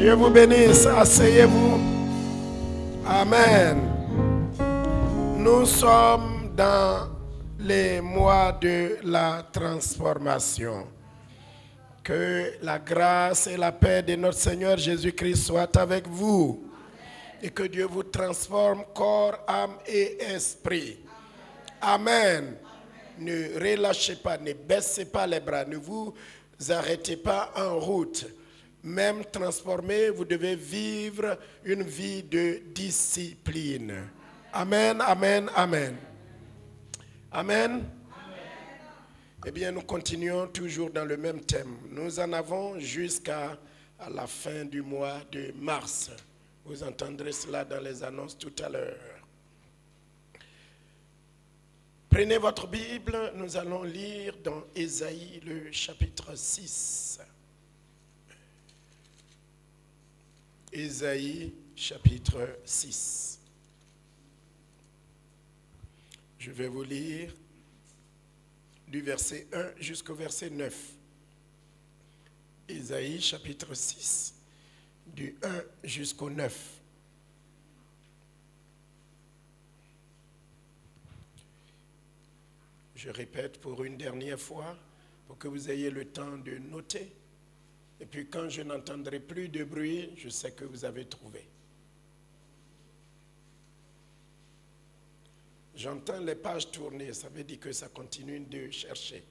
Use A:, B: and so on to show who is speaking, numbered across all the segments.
A: Dieu vous bénisse. Asseyez-vous. Amen. Nous sommes dans les mois de la transformation. Que la grâce et la paix de notre Seigneur Jésus-Christ soient avec vous. Et que Dieu vous transforme corps, âme et esprit. Amen. Ne relâchez pas, ne baissez pas les bras, ne vous arrêtez pas en route. Même transformé, vous devez vivre une vie de discipline. Amen, amen, amen. Amen. Eh bien, nous continuons toujours dans le même thème. Nous en avons jusqu'à la fin du mois de mars. Vous entendrez cela dans les annonces tout à l'heure. Prenez votre Bible, nous allons lire dans Ésaïe le chapitre 6. Ésaïe chapitre 6. Je vais vous lire du verset 1 jusqu'au verset 9. Ésaïe chapitre 6, du 1 jusqu'au 9. Je répète pour une dernière fois, pour que vous ayez le temps de noter. Et puis quand je n'entendrai plus de bruit, je sais que vous avez trouvé. J'entends les pages tourner, ça veut dire que ça continue de chercher.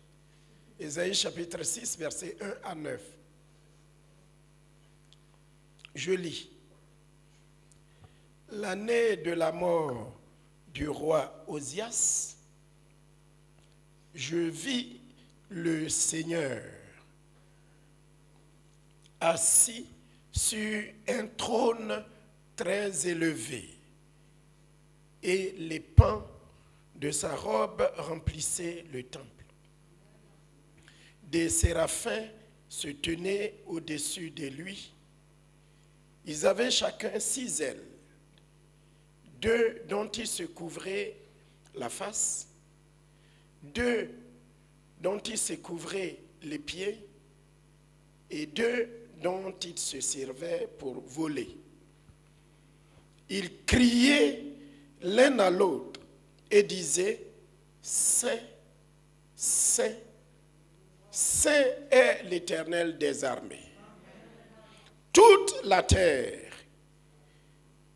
A: Ésaïe chapitre 6, versets 1 à 9. Je lis. L'année de la mort du roi Osias, je vis le Seigneur assis sur un trône très élevé, et les pans de sa robe remplissaient le temple. Des séraphins se tenaient au-dessus de lui. Ils avaient chacun 6 ailes, 2 dont ils se couvraient la face, 2 dont ils se couvraient les pieds, et 2 dont ils se servaient pour voler. Ils criaient l'un à l'autre et disaient, Saint, Saint, Saint est l'Éternel des armées. Toute la terre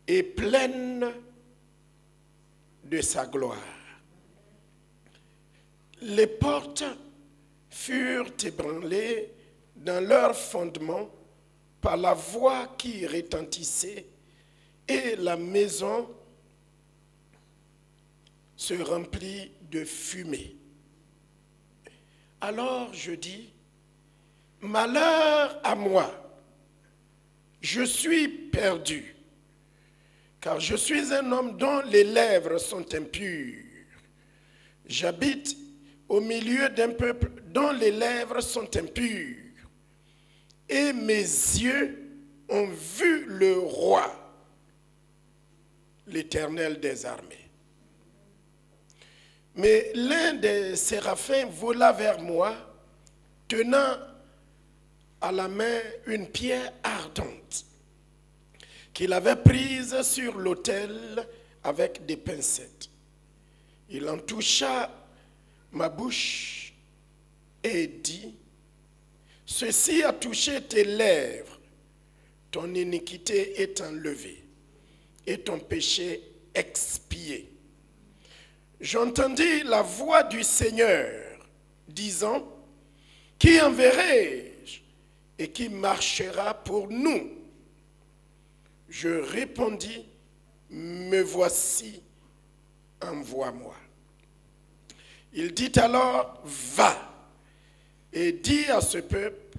A: est pleine de sa gloire. Les portes furent ébranlées dans leur fondement par la voix qui retentissait, et la maison se remplit de fumée. Alors je dis, malheur à moi, je suis perdu, car je suis un homme dont les lèvres sont impures. J'habite au milieu d'un peuple dont les lèvres sont impures, et mes yeux ont vu le roi, l'Éternel des armées. Mais l'un des séraphins vola vers moi, tenant à la main une pierre ardente qu'il avait prise sur l'autel avec des pincettes. Il en toucha ma bouche et dit, ceci a touché tes lèvres, ton iniquité est enlevée et ton péché expié. J'entendis la voix du Seigneur disant, qui enverrai-je et qui marchera pour nous? Je répondis, me voici, envoie-moi. Il dit alors, va et dis à ce peuple,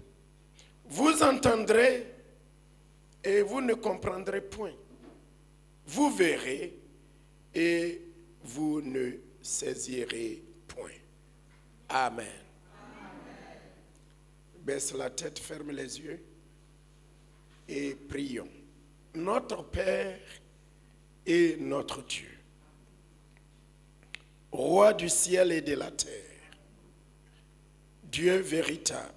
A: vous entendrez et vous ne comprendrez point. Vous verrez et vous ne saisirez point. Amen. Amen. Baisse la tête, ferme les yeux et prions. Notre Père et notre Dieu, Roi du ciel et de la terre, Dieu véritable,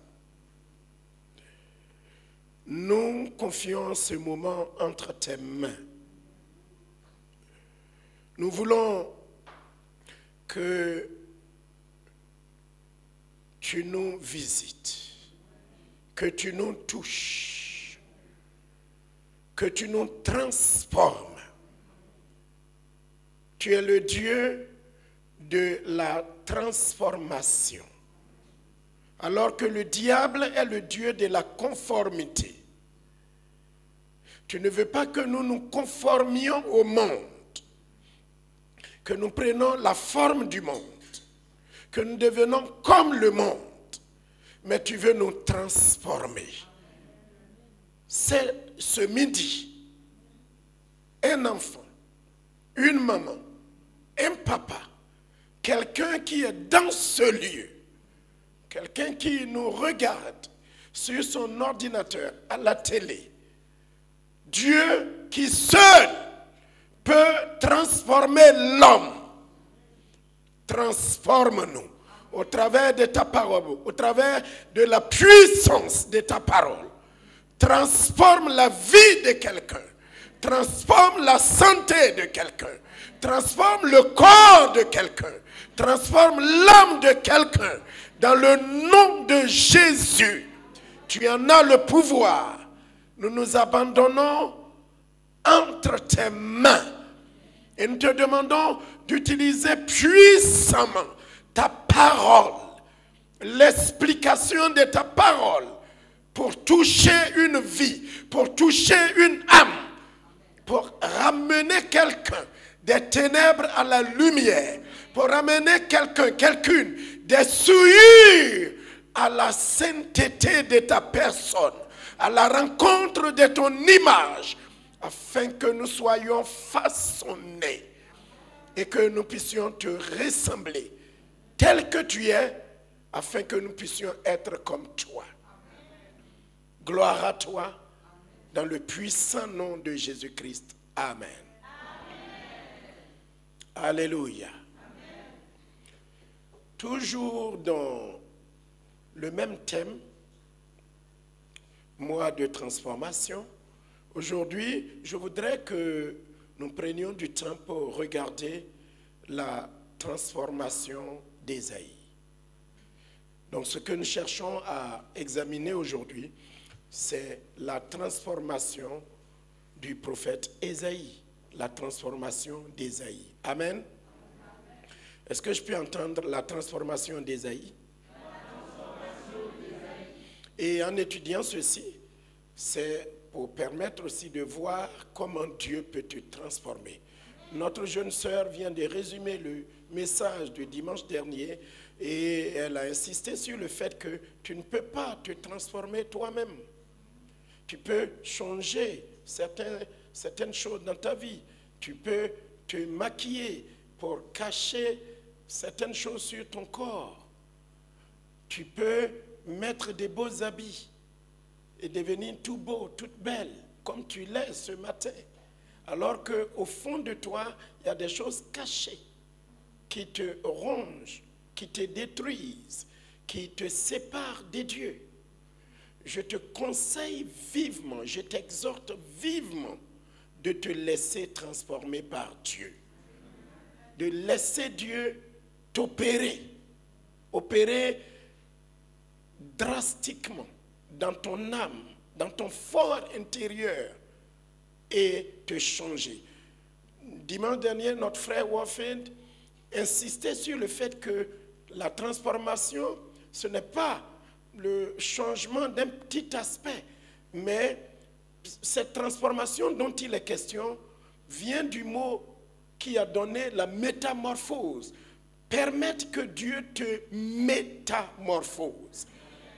A: nous nous confions ce moment entre tes mains. Nous voulons que tu nous visites, que tu nous touches, que tu nous transformes. Tu es le Dieu de la transformation, alors que le diable est le Dieu de la conformité. Tu ne veux pas que nous nous conformions au monde, que nous prenions la forme du monde, que nous devenons comme le monde, mais tu veux nous transformer. C'est ce midi, un enfant, une maman, un papa, quelqu'un qui est dans ce lieu, quelqu'un qui nous regarde sur son ordinateur, à la télé, Dieu qui seul peut transformer l'homme. Transforme-nous au travers de ta parole, au travers de la puissance de ta parole. Transforme la vie de quelqu'un. Transforme la santé de quelqu'un. Transforme le corps de quelqu'un. Transforme l'âme de quelqu'un. Dans le nom de Jésus, tu en as le pouvoir. Nous nous abandonnons entre tes mains. Et nous te demandons d'utiliser puissamment ta parole, l'explication de ta parole pour toucher une vie, pour toucher une âme, pour ramener quelqu'un des ténèbres à la lumière, pour ramener quelqu'un, quelqu'une des souillures à la sainteté de ta personne, à la rencontre de ton image, afin que nous soyons façonnés et que nous puissions te ressembler tel que tu es, afin que nous puissions être comme toi. Gloire à toi, dans le puissant nom de Jésus-Christ. Amen. Alléluia. Amen. Toujours dans le même thème, mois de transformation, aujourd'hui, je voudrais que nous prenions du temps pour regarder la transformation d'Ésaïe. Donc, ce que nous cherchons à examiner aujourd'hui, c'est la transformation du prophète Ésaïe, la transformation d'Ésaïe. Amen. Est-ce que je peux entendre la transformation d'Ésaïe? Et en étudiant ceci, c'est pour permettre aussi de voir comment Dieu peut te transformer. Notre jeune sœur vient de résumer le message du dimanche dernier et elle a insisté sur le fait que tu ne peux pas te transformer toi-même. Tu peux changer certaines choses dans ta vie. Tu peux te maquiller pour cacher certaines choses sur ton corps. Tu peux mettre des beaux habits et devenir tout beau, toute belle, comme tu l'es ce matin. Alors qu'au fond de toi, il y a des choses cachées qui te rongent, qui te détruisent, qui te séparent de Dieu. Je te conseille vivement, je t'exhorte vivement de te laisser transformer par Dieu. De laisser Dieu t'opérer, opérer drastiquement dans ton âme, dans ton fort intérieur et te changer. Dimanche dernier, notre frère Warfield insistait sur le fait que la transformation, ce n'est pas le changement d'un petit aspect, mais cette transformation dont il est question vient du mot qui a donné la métamorphose. Permettre que Dieu te métamorphose,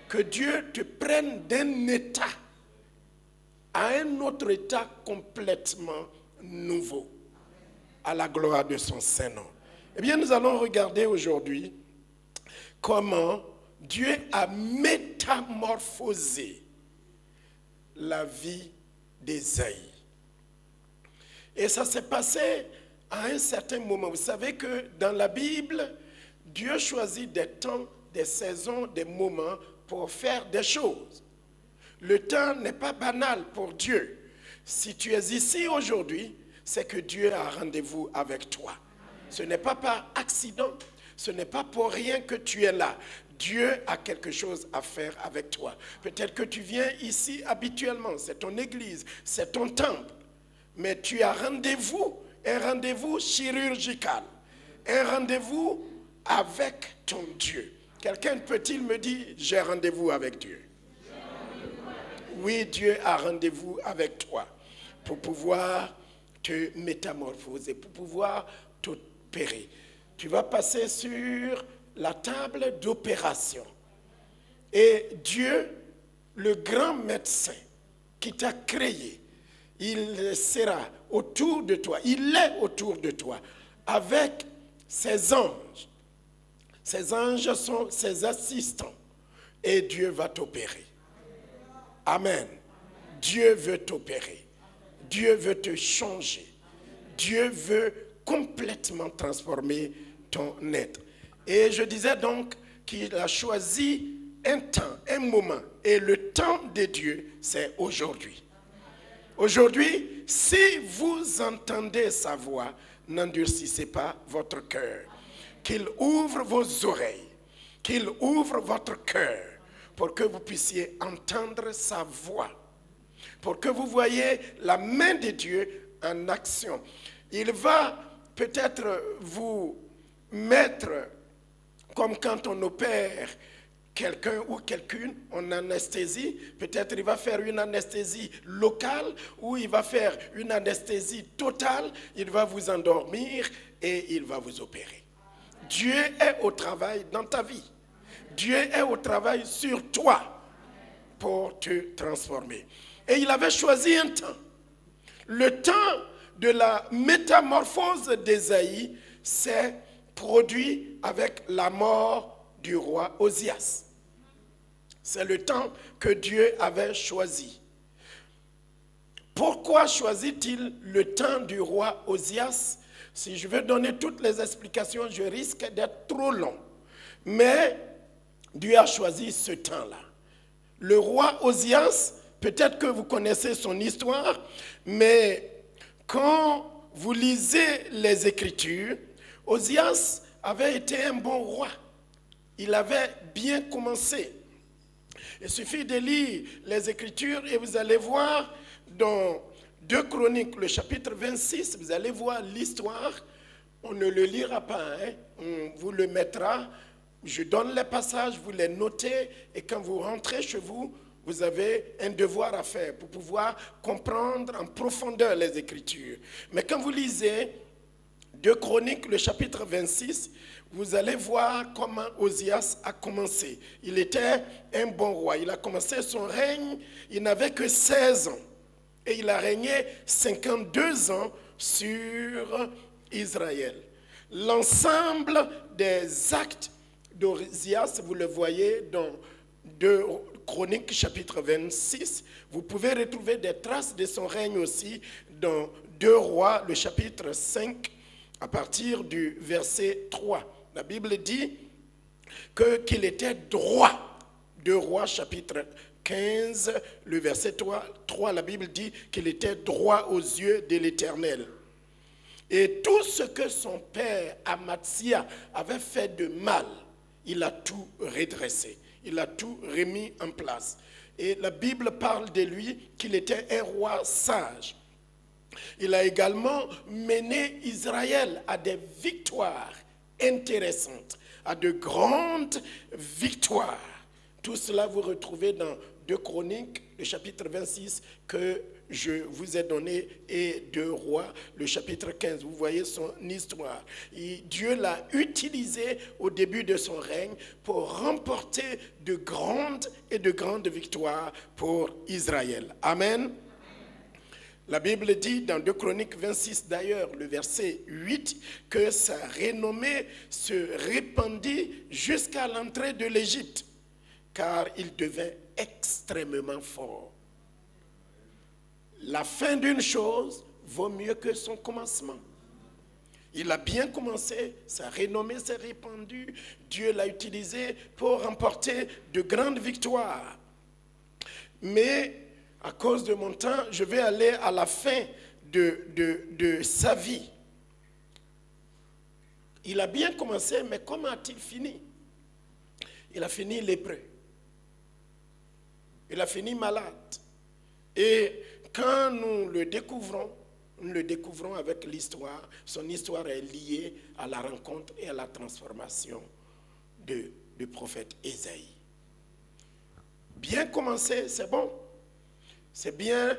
A: que Dieu te prenne d'un état à un autre état complètement nouveau, à la gloire de son Saint-Nom. Eh bien, nous allons regarder aujourd'hui comment Dieu a métamorphosé la vie d'Ésaïe. Et ça s'est passé à un certain moment. Vous savez que dans la Bible, Dieu choisit des temps, des saisons, des moments pour faire des choses. Le temps n'est pas banal pour Dieu. Si tu es ici aujourd'hui, c'est que Dieu a rendez-vous avec toi. Ce n'est pas par accident, ce n'est pas pour rien que tu es là. Dieu a quelque chose à faire avec toi. Peut-être que tu viens ici habituellement, c'est ton église, c'est ton temple. Mais tu as rendez-vous, un rendez-vous chirurgical, un rendez-vous avec ton Dieu. Quelqu'un peut-il me dire, j'ai rendez-vous avec Dieu? Oui, Dieu a rendez-vous avec toi pour pouvoir te métamorphoser, pour pouvoir t'opérer. Tu vas passer sur la table d'opération. Et Dieu, le grand médecin qui t'a créé, il sera autour de toi, il est autour de toi, avec ses anges. Ses anges sont ses assistants. Et Dieu va t'opérer. Amen. Dieu veut t'opérer. Dieu veut te changer. Dieu veut complètement transformer ton être. Et je disais donc qu'il a choisi un temps, un moment. Et le temps de Dieu, c'est aujourd'hui. Aujourd'hui, si vous entendez sa voix, n'endurcissez pas votre cœur. Qu'il ouvre vos oreilles, qu'il ouvre votre cœur pour que vous puissiez entendre sa voix, pour que vous voyez la main de Dieu en action. Il va peut-être vous mettre, comme quand on opère quelqu'un ou quelqu'une en anesthésie, peut-être il va faire une anesthésie locale ou il va faire une anesthésie totale, il va vous endormir et il va vous opérer. Dieu est au travail dans ta vie. Dieu est au travail sur toi pour te transformer. Et il avait choisi un temps. Le temps de la métamorphose d'Ésaïe s'est produit avec la mort du roi Osias. C'est le temps que Dieu avait choisi. Pourquoi choisit-il le temps du roi Osias? Si je veux donner toutes les explications, je risque d'être trop long. Mais Dieu a choisi ce temps-là. Le roi Osias, peut-être que vous connaissez son histoire, mais quand vous lisez les Écritures, Osias avait été un bon roi. Il avait bien commencé. Il suffit de lire les Écritures et vous allez voir dans 2 Chroniques, le chapitre 26, vous allez voir l'histoire. On ne le lira pas, hein? On vous le mettra. Je donne les passages, vous les notez et quand vous rentrez chez vous, vous avez un devoir à faire pour pouvoir comprendre en profondeur les Écritures. Mais quand vous lisez 2 Chroniques, le chapitre 26, vous allez voir comment Osias a commencé. Il était un bon roi. Il a commencé son règne, il n'avait que 16 ans. Et il a régné 52 ans sur Israël. L'ensemble des actes d'Osias, vous le voyez dans 2 Chroniques, chapitre 26. Vous pouvez retrouver des traces de son règne aussi dans 2 Rois, le chapitre 5, à partir du verset 3. La Bible dit qu'il était droit. 2 Rois, chapitre 15, le verset 3, la Bible dit qu'il était droit aux yeux de l'Éternel. Et tout ce que son père Amatsia avait fait de mal, il a tout redressé. Il a tout remis en place. Et la Bible parle de lui qu'il était un roi sage. Il a également mené Israël à des victoires intéressantes, à de grandes victoires. Tout cela vous retrouvez dans 2 Chroniques, le chapitre 26 que je vous ai donné, et 2 Rois, le chapitre 15. Vous voyez son histoire. Et Dieu l'a utilisé au début de son règne pour remporter de grandes victoires pour Israël. Amen. La Bible dit dans 2 Chroniques 26 d'ailleurs, le verset 8, que sa renommée se répandit jusqu'à l'entrée de l'Égypte, car il devint extrêmement fort. La fin d'une chose vaut mieux que son commencement. Il a bien commencé, sa renommée s'est répandue, Dieu l'a utilisé pour remporter de grandes victoires. Mais à cause de mon temps, je vais aller à la fin de sa vie. Il a bien commencé, mais comment a-t-il fini? Il a fini lépreux. Il a fini malade. Et quand nous le découvrons avec l'histoire. Son histoire est liée à la rencontre et à la transformation du prophète Ésaïe. Bien commencer, c'est bon. C'est bien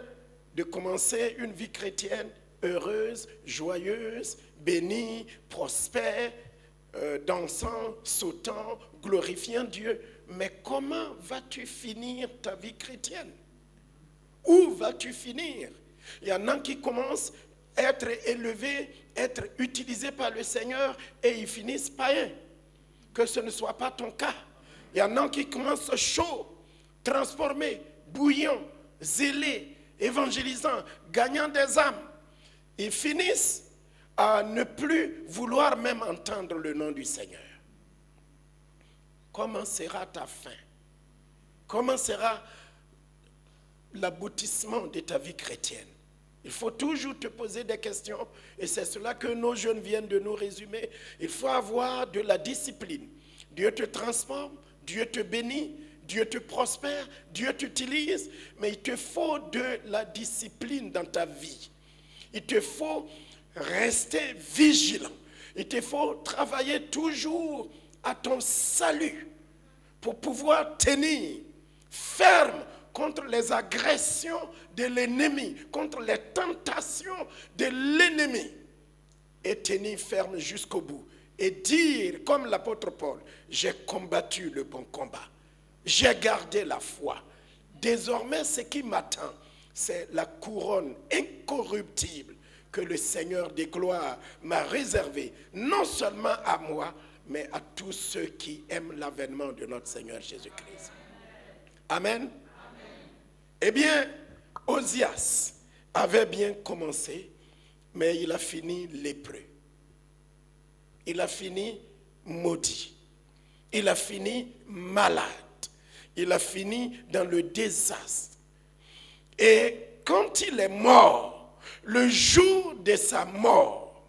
A: de commencer une vie chrétienne heureuse, joyeuse, bénie, prospère, dansant, sautant, glorifiant Dieu. Mais comment vas-tu finir ta vie chrétienne? Où vas-tu finir? Il y en a qui commencent à être élevés, être utilisés par le Seigneur et ils finissent païens. Que ce ne soit pas ton cas. Il y en a qui commencent chauds, transformés, bouillants, zélés, évangélisants, gagnant des âmes. Ils finissent à ne plus vouloir même entendre le nom du Seigneur. Comment sera ta fin? Comment sera l'aboutissement de ta vie chrétienne? Il faut toujours te poser des questions et c'est cela que nos jeunes viennent de nous résumer. Il faut avoir de la discipline. Dieu te transforme, Dieu te bénit, Dieu te prospère, Dieu t'utilise, mais il te faut de la discipline dans ta vie. Il te faut rester vigilant. Il te faut travailler toujours à ton salut pour pouvoir tenir ferme contre les agressions de l'ennemi, contre les tentations de l'ennemi, et tenir ferme jusqu'au bout. Et dire, comme l'apôtre Paul, j'ai combattu le bon combat, j'ai gardé la foi. Désormais, ce qui m'attend, c'est la couronne incorruptible que le Seigneur des gloires m'a réservée, non seulement à moi, mais à tous ceux qui aiment l'avènement de notre Seigneur Jésus-Christ. Amen. Eh bien, Osias avait bien commencé, mais il a fini lépreux. Il a fini maudit. Il a fini malade. Il a fini dans le désastre. Et quand il est mort, le jour de sa mort,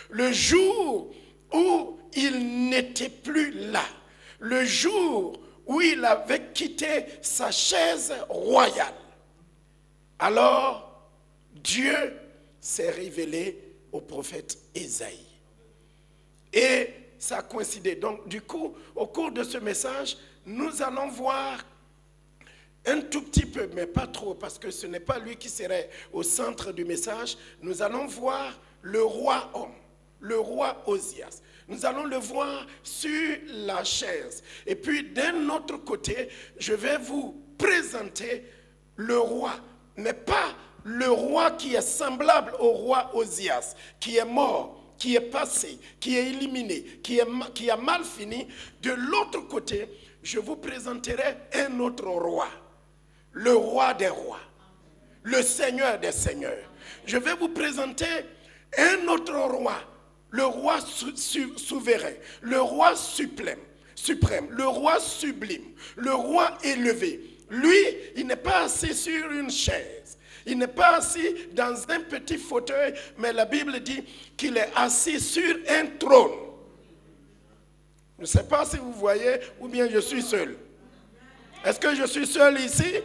A: le jour où il n'était plus là, le jour où il avait quitté sa chaise royale, alors Dieu s'est révélé au prophète Ésaïe. Et ça a coïncidé. Donc du coup, au cours de ce message, nous allons voir un tout petit peu, mais pas trop, parce que ce n'est pas lui qui serait au centre du message. Nous allons voir le roi homme, le roi Osias. Nous allons le voir sur la chaise. Et puis d'un autre côté, je vais vous présenter le roi, mais pas le roi qui est semblable au roi Osias, qui est mort, qui est passé, qui est éliminé, qui a mal fini. De l'autre côté, je vous présenterai un autre roi, le roi des rois, le Seigneur des seigneurs. Je vais vous présenter un autre roi, le roi souverain, le roi suprême, le roi sublime, le roi élevé. Lui, il n'est pas assis sur une chaise, il n'est pas assis dans un petit fauteuil, mais la Bible dit qu'il est assis sur un trône. Je ne sais pas si vous voyez ou bien je suis seul. Est-ce que je suis seul ici?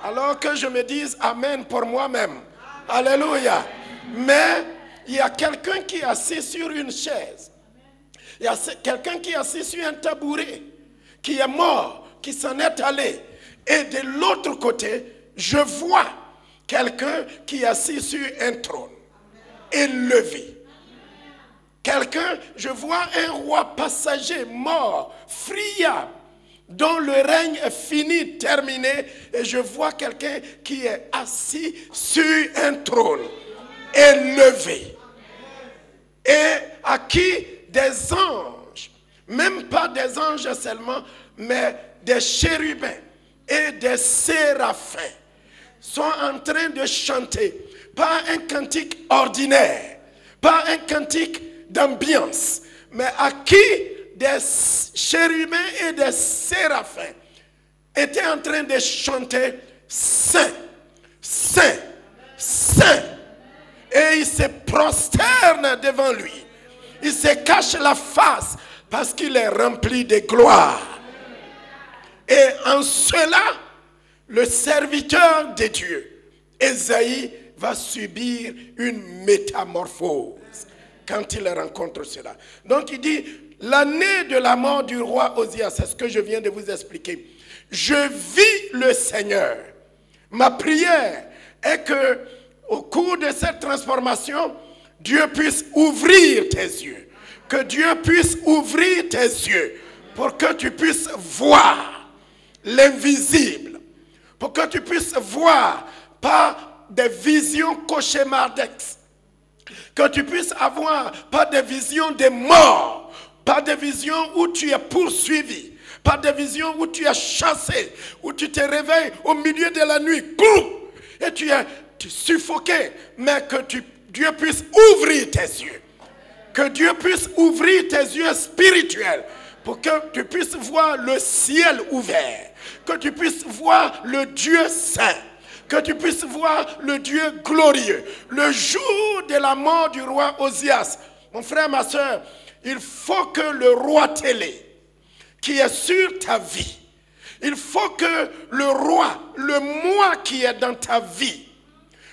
A: Alors que je me dise Amen pour moi-même. Alléluia. Mais il y a quelqu'un qui est assis sur une chaise. Il y a quelqu'un qui est assis sur un tabouret, qui est mort, qui s'en est allé. Et de l'autre côté, je vois quelqu'un qui est assis sur un trône, élevé. Quelqu'un, je vois un roi passager, mort, friable, dont le règne est fini, terminé. Et je vois quelqu'un qui est assis sur un trône, élevé. Et à qui des anges, même pas des anges seulement, mais des chérubins et des séraphins sont en train de chanter, pas un cantique ordinaire, pas un cantique d'ambiance, mais à qui des chérubins et des séraphins étaient en train de chanter saint, saint, saint. Et il se prosterne devant lui. Il se cache la face parce qu'il est rempli de gloire. Et en cela, le serviteur de Dieu, Ésaïe, va subir une métamorphose quand il rencontre cela. Donc il dit, l'année de la mort du roi Osias, c'est ce que je viens de vous expliquer. Je vis le Seigneur. Ma prière est que au cours de cette transformation, Dieu puisse ouvrir tes yeux. Que Dieu puisse ouvrir tes yeux pour que tu puisses voir l'invisible. Pour que tu puisses voir pas des visions cauchemardesques. Que tu puisses avoir pas des visions de mort. Pas des visions où tu es poursuivi. Pas des visions où tu es chassé. Où tu te réveilles au milieu de la nuit. Et tu es suffoqué. Mais que Dieu puisse ouvrir tes yeux. Que Dieu puisse ouvrir tes yeux spirituels. Pour que tu puisses voir le ciel ouvert. Que tu puisses voir le Dieu saint. Que tu puisses voir le Dieu glorieux. Le jour de la mort du roi Osias, mon frère, ma soeur, il faut que le roi Télé, qui est sur ta vie, il faut que le roi, le moi qui est dans ta vie,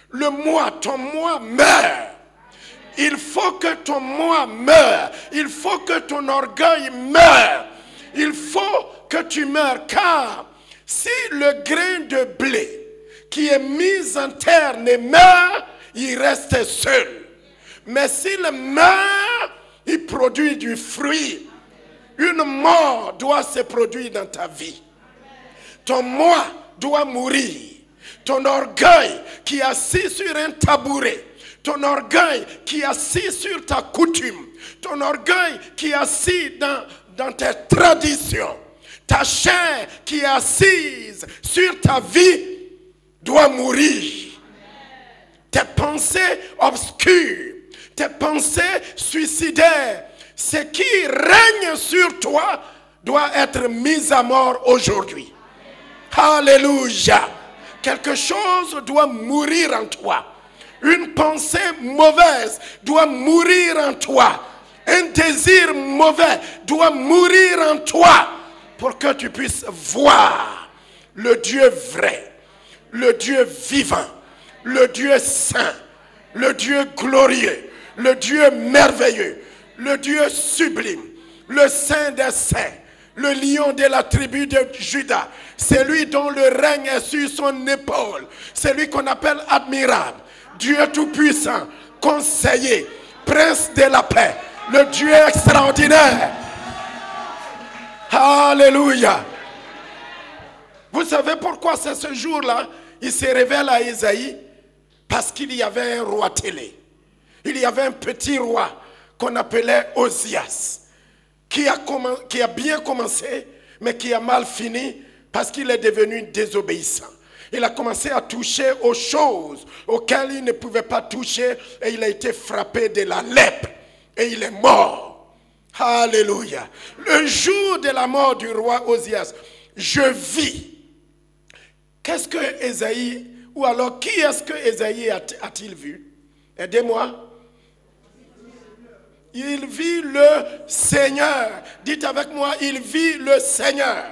A: le moi, ton moi meure. Il faut que ton moi meure. Il faut que ton orgueil meure. Il faut que tu meurs. Car si le grain de blé qui est mis en terre ne meurt, il reste seul. Mais s'il meurt, il produit du fruit. Une mort doit se produire dans ta vie. Ton moi doit mourir. Ton orgueil qui est assis sur un tabouret. Ton orgueil qui est assis sur ta coutume. Ton orgueil qui est assis dans tes traditions. Ta chair qui est assise sur ta vie doit mourir. Tes pensées obscures, tes pensées suicidaires, ce qui règne sur toi doit être mis à mort aujourd'hui. Alléluia. Quelque chose doit mourir en toi. Une pensée mauvaise doit mourir en toi. Un désir mauvais doit mourir en toi pour que tu puisses voir le Dieu vrai, le Dieu vivant, le Dieu saint, le Dieu glorieux, le Dieu merveilleux, le Dieu sublime, le saint des saints, le lion de la tribu de Juda, celui dont le règne est sur son épaule, celui qu'on appelle admirable, Dieu tout-puissant, conseiller, prince de la paix, le Dieu extraordinaire. Alléluia. Vous savez pourquoi c'est ce jour-là, il se révèle à Ésaïe? Parce qu'il y avait un roi Télé. Il y avait un petit roi qu'on appelait Osias, qui a bien commencé, mais qui a mal fini parce qu'il est devenu désobéissant. Il a commencé à toucher aux choses auxquelles il ne pouvait pas toucher et il a été frappé de la lèpre et il est mort. Alléluia. Le jour de la mort du roi Osias, je vis. Qu'est-ce que Ésaïe, ou alors qui est-ce que Ésaïe a-t-il vu? Aidez-moi. Il vit le Seigneur. Dites avec moi, il vit le Seigneur.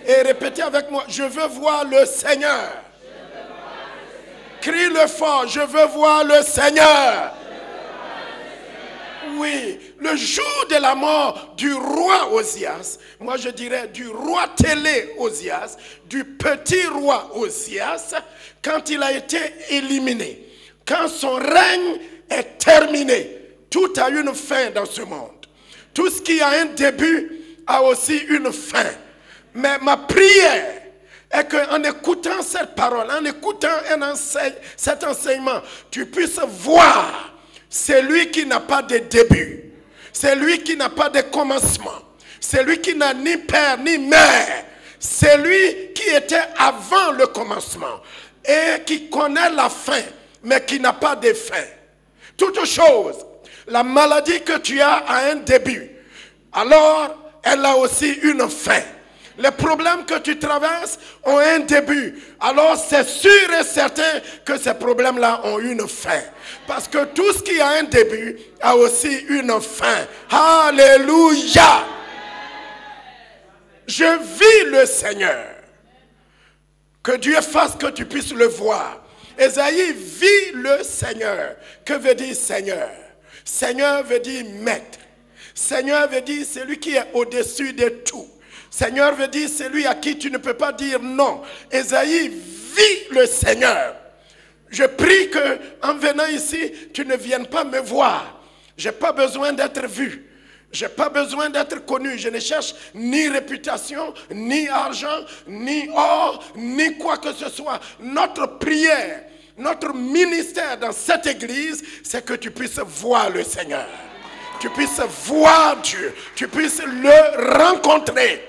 A: Et répétez avec moi, je veux voir le Seigneur. Crie-le fort, je veux voir le Seigneur. Oui, le jour de la mort du roi Osias, moi je dirais du roi Télé Osias, du petit roi Osias, quand il a été éliminé, quand son règne est terminé, tout a une fin dans ce monde. Tout ce qui a un début a aussi une fin. Mais ma prière est qu'en écoutant cette parole, en écoutant cet enseignement, tu puisses voir celui qui n'a pas de début, celui qui n'a pas de commencement, celui qui n'a ni père ni mère, celui qui était avant le commencement et qui connaît la fin, mais qui n'a pas de fin. Toute chose, la maladie que tu as a un début, alors elle a aussi une fin. Les problèmes que tu traverses ont un début. Alors c'est sûr et certain que ces problèmes-là ont une fin. Parce que tout ce qui a un début a aussi une fin. Alléluia. Je vis le Seigneur. Que Dieu fasse que tu puisses le voir. Ésaïe vit le Seigneur. Que veut dire Seigneur? Seigneur veut dire maître. Seigneur veut dire celui qui est au-dessus de tout. Seigneur veut dire celui à qui tu ne peux pas dire non. Ésaïe vit le Seigneur. Je prie que en venant ici, tu ne viennes pas me voir. Je n'ai pas besoin d'être vu. Je n'ai pas besoin d'être connu. Je ne cherche ni réputation, ni argent, ni or, ni quoi que ce soit. Notre prière, notre ministère dans cette église, c'est que tu puisses voir le Seigneur. Tu puisses voir Dieu. Tu puisses le rencontrer.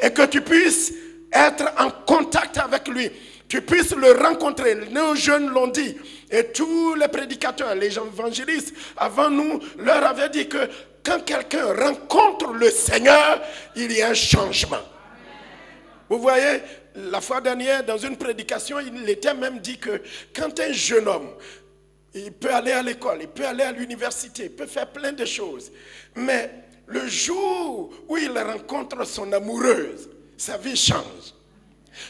A: Et que tu puisses être en contact avec lui. Tu puisses le rencontrer. Nos jeunes l'ont dit. Et tous les prédicateurs, les évangélistes, avant nous, leur avaient dit que quand quelqu'un rencontre le Seigneur, il y a un changement. Vous voyez, la fois dernière, dans une prédication, il était même dit que quand un jeune homme, il peut aller à l'école, il peut aller à l'université, il peut faire plein de choses. Mais le jour où il rencontre son amoureuse, sa vie change.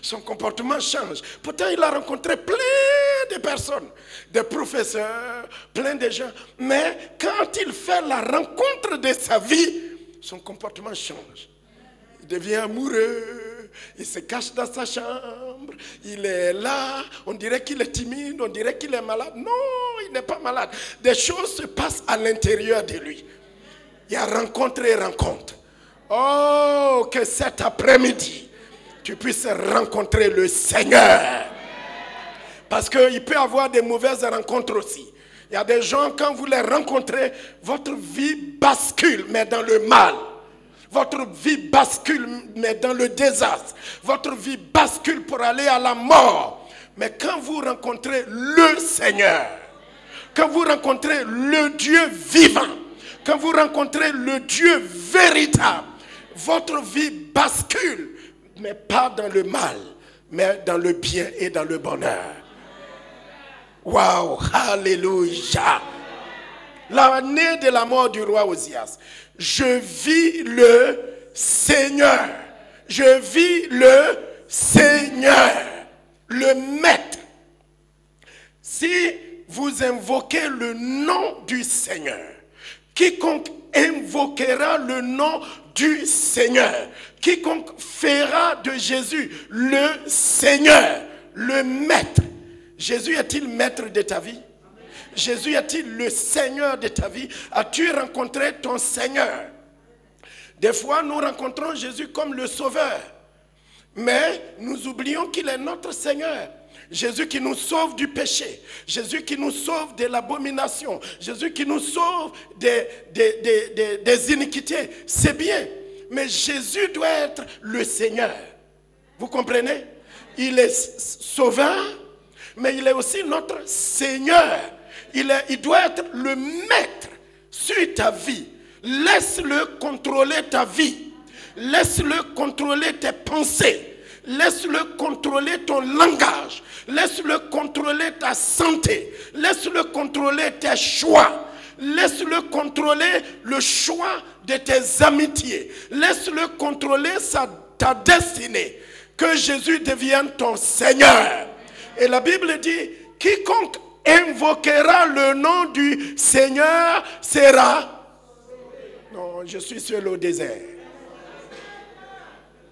A: Son comportement change. Pourtant, il a rencontré plein de personnes, des professeurs, plein de gens. Mais quand il fait la rencontre de sa vie, son comportement change. Il devient amoureux, il se cache dans sa chambre, il est là, on dirait qu'il est timide, on dirait qu'il est malade. Non, il n'est pas malade. Des choses se passent à l'intérieur de lui. Il y a rencontre et rencontre. Oh, que cet après-midi, tu puisses rencontrer le Seigneur. Parce qu'il peut y avoir des mauvaises rencontres aussi. Il y a des gens, quand vous les rencontrez, votre vie bascule, mais dans le mal. Votre vie bascule, mais dans le désastre. Votre vie bascule pour aller à la mort. Mais quand vous rencontrez le Seigneur, quand vous rencontrez le Dieu vivant, quand vous rencontrez le Dieu véritable, votre vie bascule. Mais pas dans le mal, mais dans le bien et dans le bonheur. Waouh, alléluia. L'année de la mort du roi Osias, je vis le Seigneur. Je vis le Seigneur, le Maître. Si vous invoquez le nom du Seigneur, quiconque invoquera le nom du Seigneur, quiconque fera de Jésus le Seigneur, le Maître. Jésus est-il maître de ta vie? Jésus est-il le Seigneur de ta vie? As-tu rencontré ton Seigneur? Des fois, nous rencontrons Jésus comme le Sauveur, mais nous oublions qu'il est notre Seigneur. Jésus qui nous sauve du péché, Jésus qui nous sauve de l'abomination, Jésus qui nous sauve des iniquités, c'est bien. Mais Jésus doit être le Seigneur. Vous comprenez? Il est sauveur, mais il est aussi notre Seigneur. Il doit être le maître sur ta vie. Laisse-le contrôler ta vie. Laisse-le contrôler tes pensées. Laisse-le contrôler ton langage. Laisse-le contrôler ta santé. Laisse-le contrôler tes choix. Laisse-le contrôler le choix de tes amitiés. Laisse-le contrôler ta destinée. Que Jésus devienne ton Seigneur. Et la Bible dit, quiconque invoquera le nom du Seigneur sera... Non, je suis seul au désert.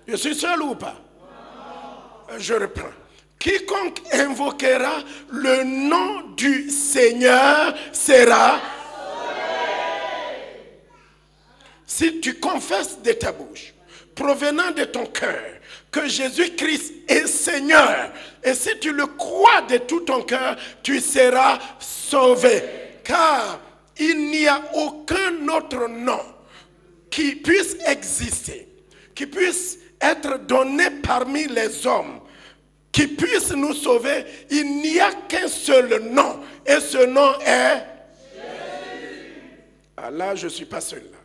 A: Je suis seul ou pas? Je reprends. Quiconque invoquera le nom du Seigneur sera... Si tu confesses de ta bouche, provenant de ton cœur, que Jésus-Christ est Seigneur, et si tu le crois de tout ton cœur, tu seras sauvé. Car il n'y a aucun autre nom qui puisse exister, qui puisse être donné parmi les hommes, qui puisse nous sauver. Il n'y a qu'un seul nom, et ce nom est Jésus. Ah là, je ne suis pas seul là.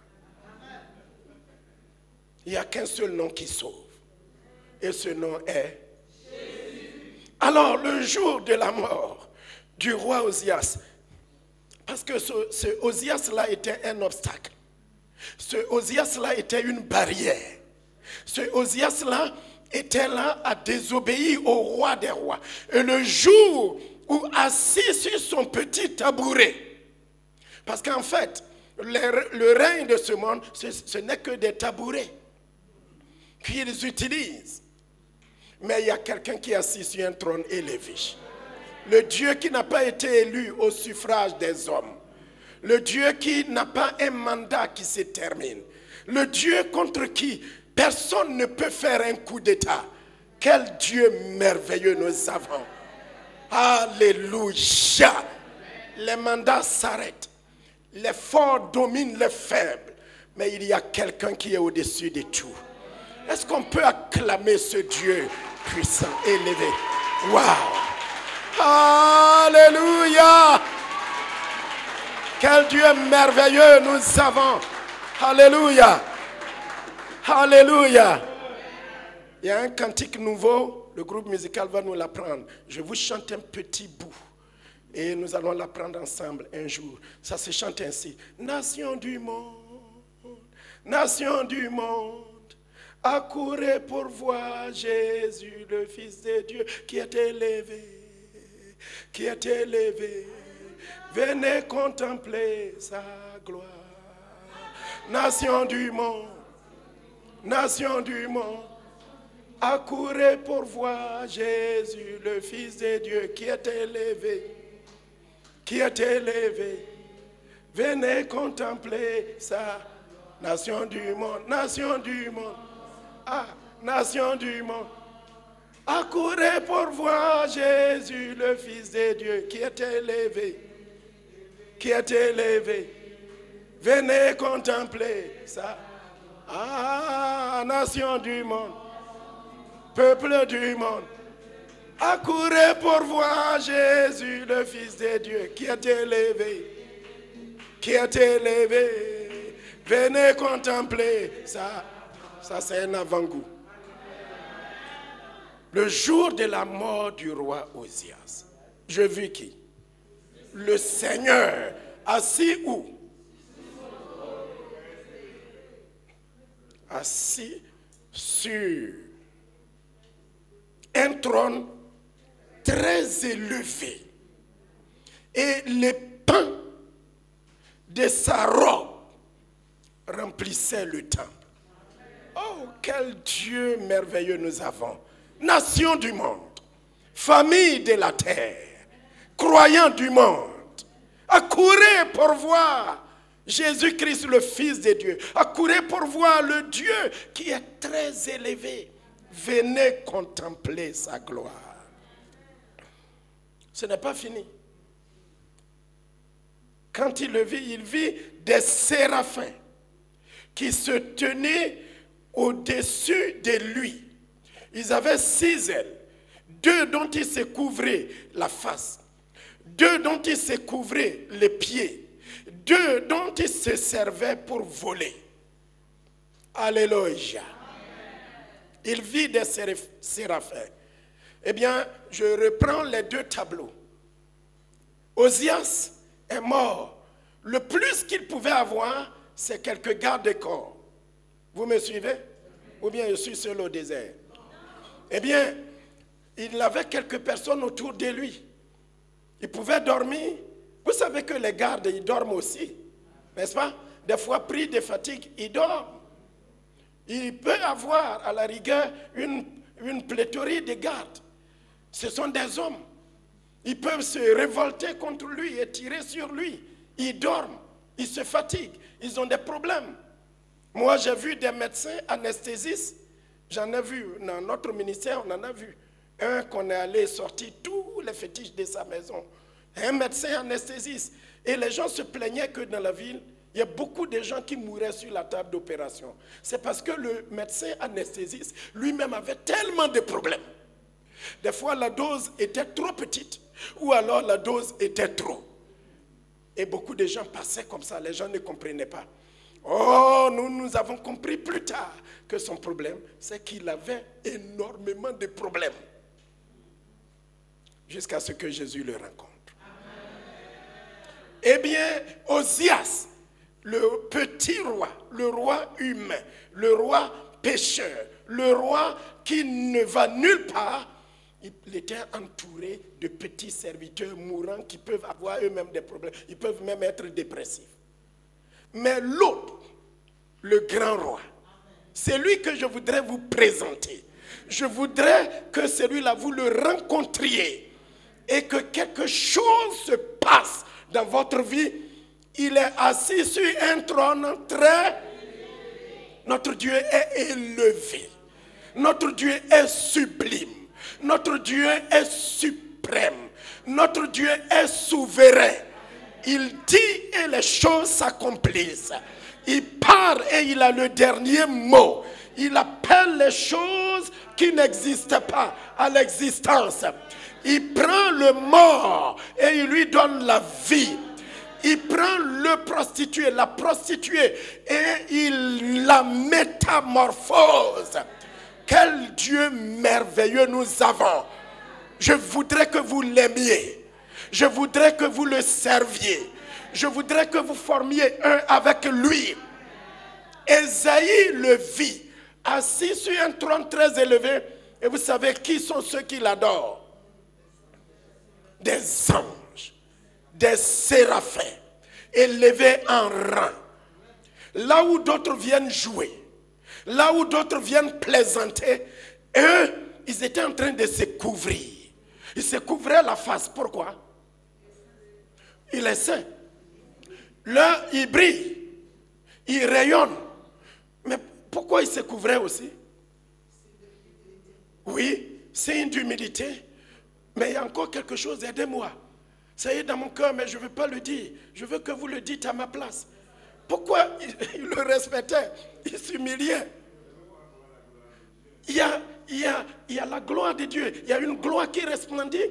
A: Il n'y a qu'un seul nom qui sauve. Et ce nom est Jésus. Alors, le jour de la mort du roi Osias, parce que ce Osias-là était un obstacle. Ce Osias-là était une barrière. Ce Osias-là était là à désobéir au roi des rois. Et le jour où, assis sur son petit tabouret, parce qu'en fait, le règne de ce monde, ce n'est que des tabourets qu'ils utilisent. Mais il y a quelqu'un qui est assis sur un trône élevé. Le Dieu qui n'a pas été élu au suffrage des hommes. Le Dieu qui n'a pas un mandat qui se termine. Le Dieu contre qui personne ne peut faire un coup d'état. Quel Dieu merveilleux nous avons. Alléluia. Les mandats s'arrêtent. Les forts dominent les faibles. Mais il y a quelqu'un qui est au-dessus de tout. Est-ce qu'on peut acclamer ce Dieu puissant, élevé? Waouh! Alléluia! Quel Dieu merveilleux nous avons! Alléluia! Alléluia! Il y a un cantique nouveau, le groupe musical va nous l'apprendre. Je vous chante un petit bout. Et nous allons l'apprendre ensemble un jour. Ça se chante ainsi. Nation du monde, accourez pour voir Jésus, le Fils de Dieu, qui est élevé, qui est élevé. Venez contempler sa gloire. Nation du monde, accourez pour voir Jésus, le Fils de Dieu, qui est élevé. Qui est élevé, venez contempler sa nation du monde, ah, nation du monde. Accourez pour voir Jésus, le Fils de Dieu, qui est élevé, venez contempler sa, ah, nation du monde, peuple du monde. Accourez pour voir Jésus, le Fils de Dieu, qui est élevé, Venez contempler ça. Ça, c'est un avant-goût. Le jour de la mort du roi Osias, je vis qui? Le Seigneur, assis où? Assis sur un trône très élevé, et les pans de sa robe remplissaient le temple. Oh, quel Dieu merveilleux nous avons. Nation du monde, famille de la terre, croyants du monde, accourez pour voir Jésus-Christ, le Fils de Dieu. Accourez pour voir le Dieu qui est très élevé. Venez contempler sa gloire. Ce n'est pas fini. Quand il le vit, il vit des séraphins qui se tenaient au-dessus de lui. Ils avaient 6 ailes, 2 dont ils se couvraient la face, 2 dont ils se couvraient les pieds, 2 dont ils se servaient pour voler. Alléluia. Il vit des séraphins. Eh bien, je reprends les 2 tableaux. Osias est mort. Le plus qu'il pouvait avoir, c'est quelques gardes-corps. Vous me suivez? Ou bien je suis seul au désert? Eh bien, il avait quelques personnes autour de lui. Il pouvait dormir. Vous savez que les gardes, ils dorment aussi. N'est-ce pas? Des fois, pris de fatigue, ils dorment. Il peut avoir, à la rigueur, une pléthorie de gardes. Ce sont des hommes. Ils peuvent se révolter contre lui et tirer sur lui. Ils dorment, ils se fatiguent, ils ont des problèmes. Moi, j'ai vu des médecins anesthésistes. J'en ai vu, dans notre ministère, on en a vu. Un qu'on est allé sortir tous les fétiches de sa maison. Un médecin anesthésiste. Et les gens se plaignaient que dans la ville, il y a beaucoup de gens qui mouraient sur la table d'opération. C'est parce que le médecin anesthésiste lui-même avait tellement de problèmes. Des fois, la dose était trop petite, ou alors la dose était trop. Et beaucoup de gens passaient comme ça, les gens ne comprenaient pas. Oh, nous avons compris plus tard que son problème, c'est qu'il avait énormément de problèmes. Jusqu'à ce que Jésus le rencontre. Eh bien, Osias, le petit roi, le roi humain, le roi pécheur, le roi qui ne va nulle part, il était entouré de petits serviteurs mourants qui peuvent avoir eux-mêmes des problèmes. Ils peuvent même être dépressifs. Mais l'autre, le grand roi, c'est lui que je voudrais vous présenter. Je voudrais que celui-là, vous le rencontriez et que quelque chose se passe dans votre vie. Il est assis sur un trône très... Notre Dieu est élevé. Notre Dieu est sublime. Notre Dieu est suprême. Notre Dieu est souverain. Il dit et les choses s'accomplissent. Il parle et il a le dernier mot. Il appelle les choses qui n'existent pas à l'existence. Il prend le mort et il lui donne la vie. Il prend le prostitué, la prostituée et il la métamorphose. Quel Dieu merveilleux nous avons. Je voudrais que vous l'aimiez. Je voudrais que vous le serviez. Je voudrais que vous formiez un avec lui. Ésaïe le vit, assis sur un trône très élevé. Et vous savez qui sont ceux qui l'adorent? Des anges, des séraphins, élevés en rang. Là où d'autres viennent jouer, là où d'autres viennent plaisanter, eux, ils étaient en train de se couvrir. Ils se couvraient la face. Pourquoi? Il est saint. Là, il brille. Il rayonne. Mais pourquoi il se couvrait aussi? Oui, c'est une humilité. Mais il y a encore quelque chose, aidez-moi. Ça y est dans mon cœur, mais je ne veux pas le dire. Je veux que vous le dites à ma place. Pourquoi il le respectait? Il s'humiliait. Il y a la gloire de Dieu. Il y a une gloire qui resplendit.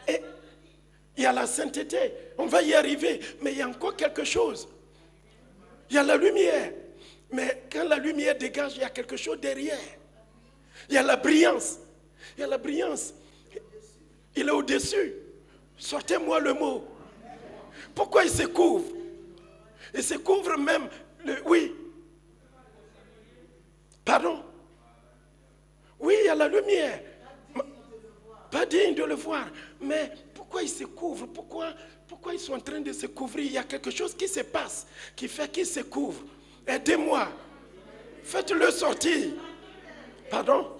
A: Et il y a la sainteté. On va y arriver. Mais il y a encore quelque chose. Il y a la lumière. Mais quand la lumière dégage, il y a quelque chose derrière. Il y a la brillance. Il y a la brillance. Il est au-dessus. Sortez-moi le mot. Pourquoi il se couvre? Il se couvre même. Oui. Pardon? Oui, il y a la lumière. Pas digne de le voir. Mais pourquoi il se couvre? Pourquoi ils sont en train de se couvrir? Il y a quelque chose qui se passe, qui fait qu'ils se couvrent. Aidez-moi. Faites-le sortir. Pardon?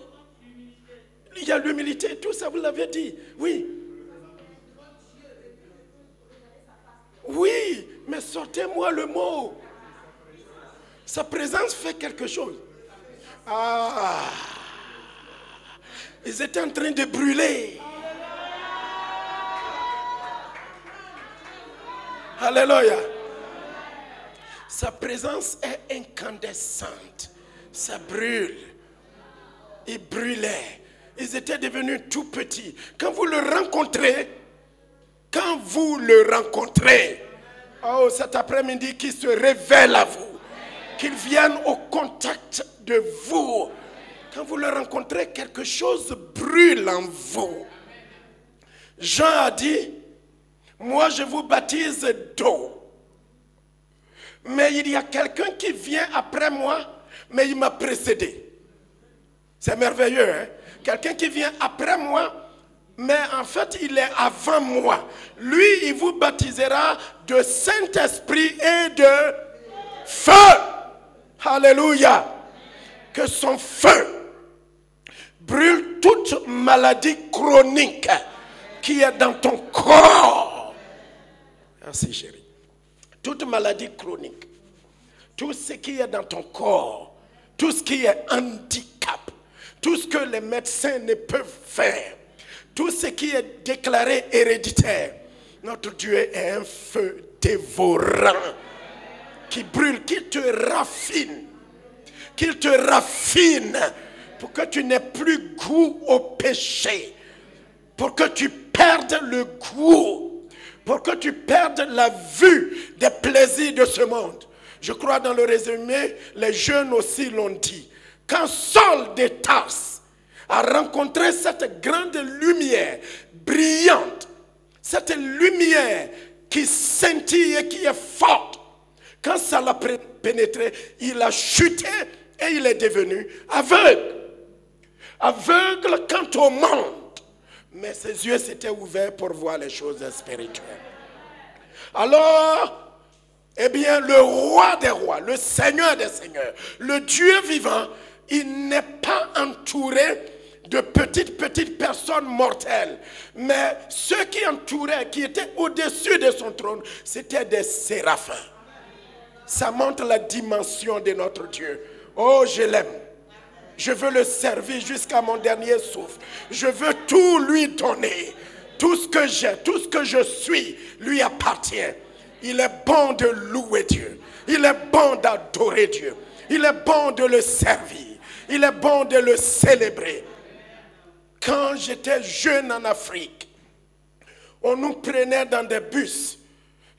A: Il y a l'humilité, tout ça vous l'avez dit. Oui. Oui, mais sortez-moi le mot. Sa présence fait quelque chose. Ah. Ils étaient en train de brûler. Alléluia. Sa présence est incandescente. Ça brûle. Ils brûlaient. Ils étaient devenus tout petits. Quand vous le rencontrez, oh, cet après-midi, qu'il se révèle à vous, qu'il vienne au contact de vous. Quand vous le rencontrez, quelque chose brûle en vous. Jean a dit, moi je vous baptise d'eau. Mais il y a quelqu'un qui vient après moi, mais il m'a précédé. C'est merveilleux, hein? Quelqu'un qui vient après moi, mais en fait il est avant moi. Lui, il vous baptisera de Saint-Esprit et de feu. Alléluia. Que son feu brûle toute maladie chronique qui est dans ton corps. Merci chérie. Toute maladie chronique, tout ce qui est dans ton corps, tout ce qui est handicap, tout ce que les médecins ne peuvent faire, tout ce qui est déclaré héréditaire, notre Dieu est un feu dévorant qui brûle, qui te raffine, pour que tu n'aies plus goût au péché, pour que tu perdes le goût, pour que tu perdes la vue des plaisirs de ce monde. Je crois dans le résumé, les jeunes aussi l'ont dit. Quand Saul de Tarse a rencontré cette grande lumière brillante, cette lumière qui scintille et qui est forte, quand ça l'a pénétré, il a chuté et il est devenu aveugle. Aveugle quant au monde, mais ses yeux s'étaient ouverts pour voir les choses spirituelles. Alors, eh bien, le roi des rois, le Seigneur des seigneurs, le Dieu vivant, il n'est pas entouré de petites personnes mortelles. Mais ceux qui entouraient, qui étaient au-dessus de son trône, c'était des séraphins. Ça montre la dimension de notre Dieu. Oh, je l'aime. Je veux le servir jusqu'à mon dernier souffle. Je veux tout lui donner. Tout ce que j'ai, tout ce que je suis, lui appartient. Il est bon de louer Dieu. Il est bon d'adorer Dieu. Il est bon de le servir. Il est bon de le célébrer. Quand j'étais jeune en Afrique, on nous prenait dans des bus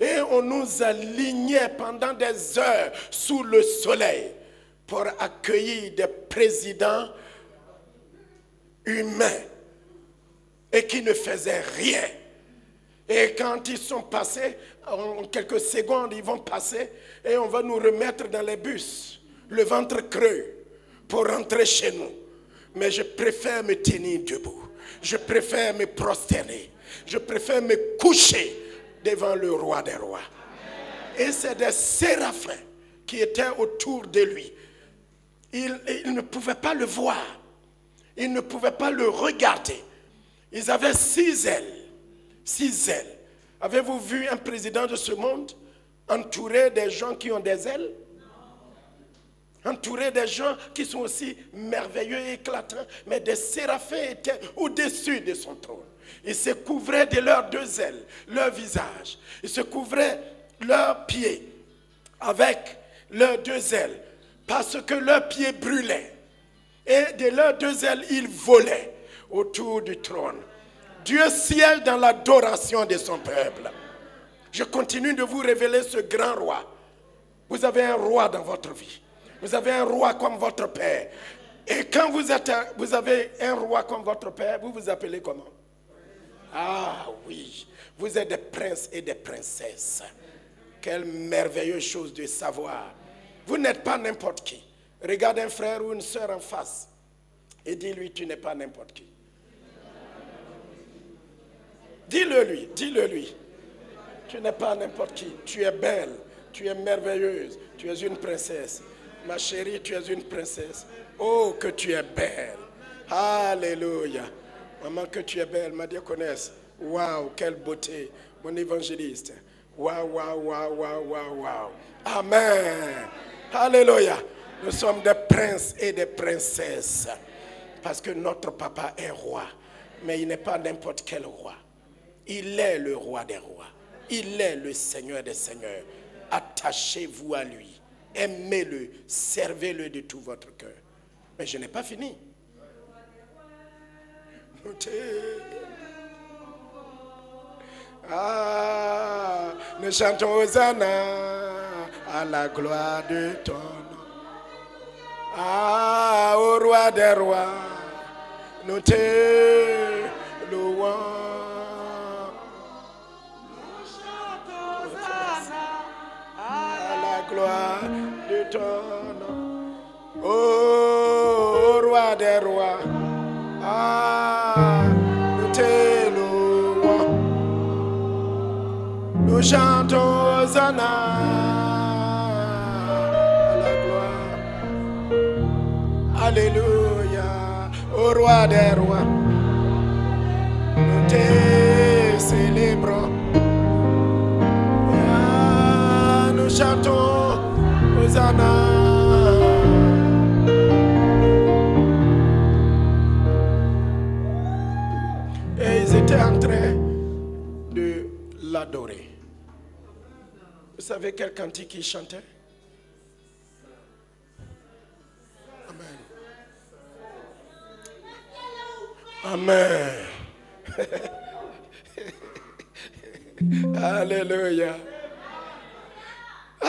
A: et on nous alignait pendant des heures sous le soleil pour accueillir des présidents humains et qui ne faisaient rien. Et quand ils sont passés, en quelques secondes, ils vont passer et on va nous remettre dans les bus, le ventre creux, pour rentrer chez nous. Mais je préfère me tenir debout. Je préfère me prosterner. Je préfère me coucher devant le roi des rois. Et c'est des séraphins qui étaient autour de lui. Ils ne pouvaient pas le voir. Ils ne pouvaient pas le regarder. Ils avaient 6 ailes. 6 ailes. Avez-vous vu un président de ce monde entouré des gens qui ont des ailes? Entouré des gens qui sont aussi merveilleux et éclatants, mais des séraphins étaient au-dessus de son trône. Ils se couvraient de leurs 2 ailes, leur visage. Ils se couvraient leurs pieds avec leurs 2 ailes, parce que leurs pieds brûlaient. Et de leurs 2 ailes, ils volaient autour du trône. Dieu siège dans l'adoration de son peuple. Je continue de vous révéler ce grand roi. Vous avez un roi dans votre vie. Vous avez un roi comme votre père. Et quand vous avez un roi comme votre père, vous vous appelez comment? Ah oui, vous êtes des princes et des princesses. Quelle merveilleuse chose de savoir. Vous n'êtes pas n'importe qui. Regarde un frère ou une soeur en face et dis-lui, tu n'es pas n'importe qui. Dis-le lui, dis-le lui. Tu n'es pas n'importe qui. Tu es belle, tu es merveilleuse, tu es une princesse. Ma chérie, tu es une princesse. Oh, que tu es belle. Alléluia. Maman, que tu es belle, ma diaconesse. Waouh, quelle beauté. Mon évangéliste. Waouh, waouh, waouh, waouh, waouh, waouh. Amen. Alléluia. Nous sommes des princes et des princesses. Parce que notre papa est roi. Mais il n'est pas n'importe quel roi. Il est le roi des rois. Il est le Seigneur des seigneurs. Attachez-vous à lui. Aimez-le, servez-le de tout votre cœur. Mais je n'ai pas fini. Ah, nous chantons Hosanna à la gloire de ton nom. Ah, au roi des rois, nous te louons. Nous chantons Hosanna à la gloire de ton nom. Oh, roi des rois, ah, nous te louons. Nous chantons Hosanna à la gloire. Alléluia, au roi des rois, nous te célébrons. Ah, nous chantons Hosanna. Et ils étaient en train de l'adorer. Vous savez quel cantique ils chantaient? Amen. Amen. Alléluia.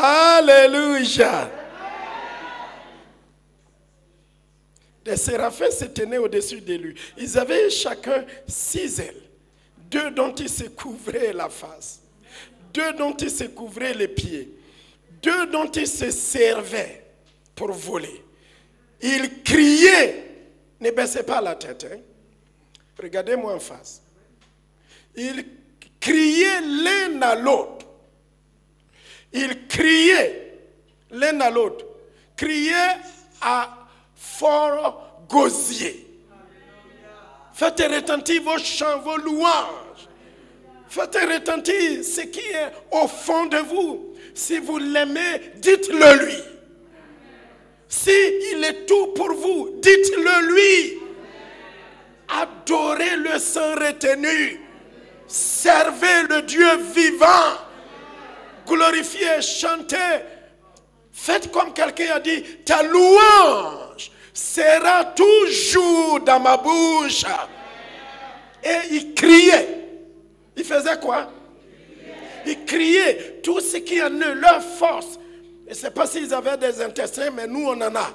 A: Alléluia. Les séraphins se tenaient au-dessus de lui. Ils avaient chacun 6 ailes. 2 dont ils se couvraient la face. 2 dont ils se couvraient les pieds. 2 dont ils se servaient pour voler. Ils criaient. Ne baissez pas la tête. Hein? Regardez-moi en face. Ils criaient l'un à l'autre. Ils criaient l'un à l'autre. Criaient à fort gosier. Faites retentir vos chants, vos louanges. Faites retentir ce qui est au fond de vous. Si vous l'aimez, dites-le lui. Si il est tout pour vous, dites-le lui. Adorez-le sans retenue. Servez le Dieu vivant. Glorifiez, chantez. Faites comme quelqu'un a dit, ta louange sera toujours dans ma bouche. Et il criait. Il faisait quoi? Ils criaient tout ce qui en eux, leur force. Je ne sais pas s'ils avaient des intestins, mais nous on en a.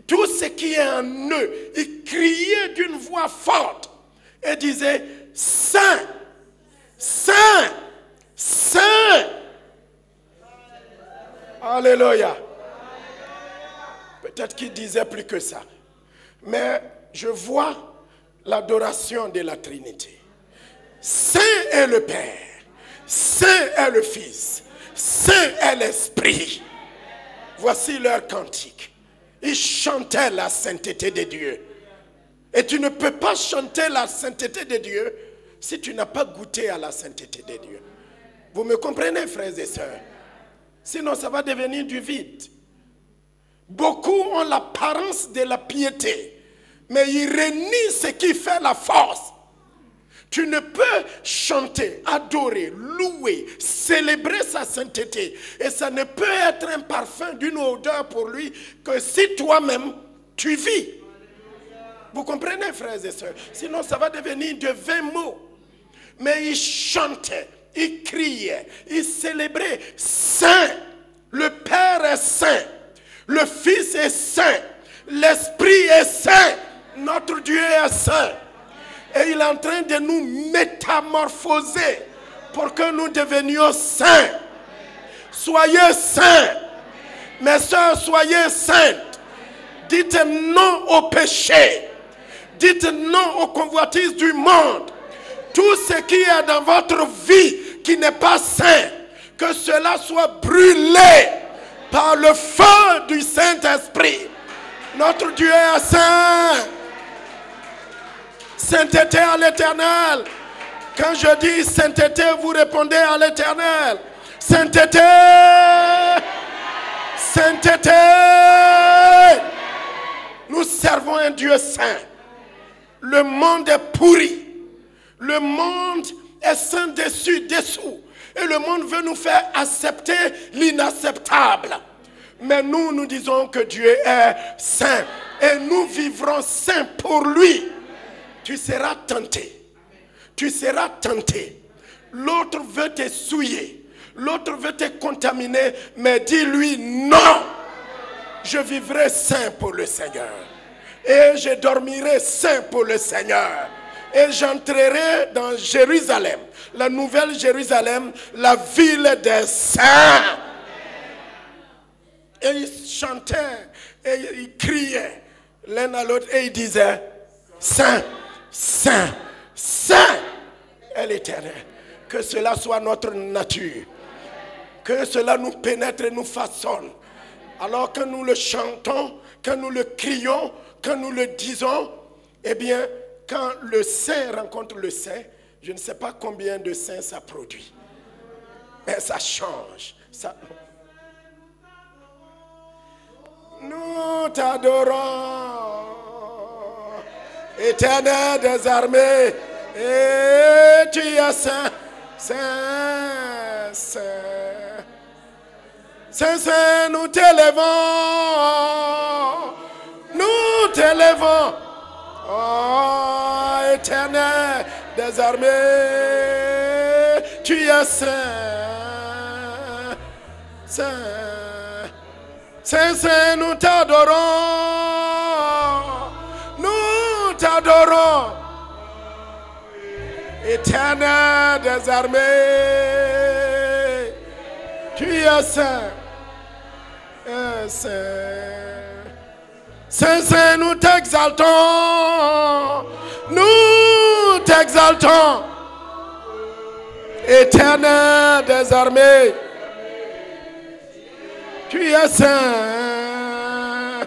A: Tout ce qui est en eux, ils criaient d'une voix forte et disaient, Saint, Saint, Saint. Alléluia. Peut-être qu'il disait plus que ça. Mais je vois l'adoration de la Trinité. Saint est le Père. Saint est le Fils. Saint est l'Esprit. Voici leur cantique. Ils chantaient la sainteté de Dieu. Et tu ne peux pas chanter la sainteté de Dieu si tu n'as pas goûté à la sainteté de Dieu. Vous me comprenez, frères et sœurs? Sinon, ça va devenir du vide. Beaucoup ont l'apparence de la piété, mais ils renient ce qui fait la force. Tu ne peux chanter, adorer, louer, célébrer sa sainteté. Et ça ne peut être un parfum d'une odeur pour lui que si toi-même, tu vis. Vous comprenez, frères et sœurs? Sinon, ça va devenir de vains mots. Mais ils chantaient, ils criaient, ils célébraient. Saint, le Père est saint, le Fils est saint, l'Esprit est saint, notre Dieu est saint. Et il est en train de nous métamorphoser pour que nous devenions saints. Soyez saints. Mes soeurs, soyez saintes. Dites non au péché. Dites non aux convoitises du monde. Tout ce qui est dans votre vie qui n'est pas saint, que cela soit brûlé par le feu du Saint-Esprit. Notre Dieu est saint. Sainteté à l'Éternel. Quand je dis sainteté, vous répondez à l'Éternel. Sainteté. Sainteté. Nous servons un Dieu saint. Le monde est pourri. Le monde est saint dessus, dessous. Et le monde veut nous faire accepter l'inacceptable. Mais nous, nous disons que Dieu est saint. Et nous vivrons saints pour lui. Tu seras tenté. Tu seras tenté. L'autre veut te souiller. L'autre veut te contaminer. Mais dis-lui non. Je vivrai saint pour le Seigneur. Et je dormirai saint pour le Seigneur. Et j'entrerai dans Jérusalem. La nouvelle Jérusalem. La ville des saints. Et ils chantaient. Et ils criaient l'un à l'autre. Et ils disaient saint. Saint, saint est l'Éternel. Que cela soit notre nature. Que cela nous pénètre et nous façonne. Alors que nous le chantons, quand nous le crions, quand nous le disons, eh bien, quand le saint rencontre le saint, je ne sais pas combien de saints ça produit. Mais ça change. Ça... Nous t'adorons. Éternel des armées, et tu es saint, saint, saint. Saint, saint, nous t'élèvons, nous t'élèvons. Oh, éternel des armées, tu es saint, Saint, Saint, Saint, nous t'adorons. Nous t'adorons. Éternel des armées, tu es saint. Saint, Saint, Saint, nous t'exaltons. Nous t'exaltons. Éternel des armées, tu es saint.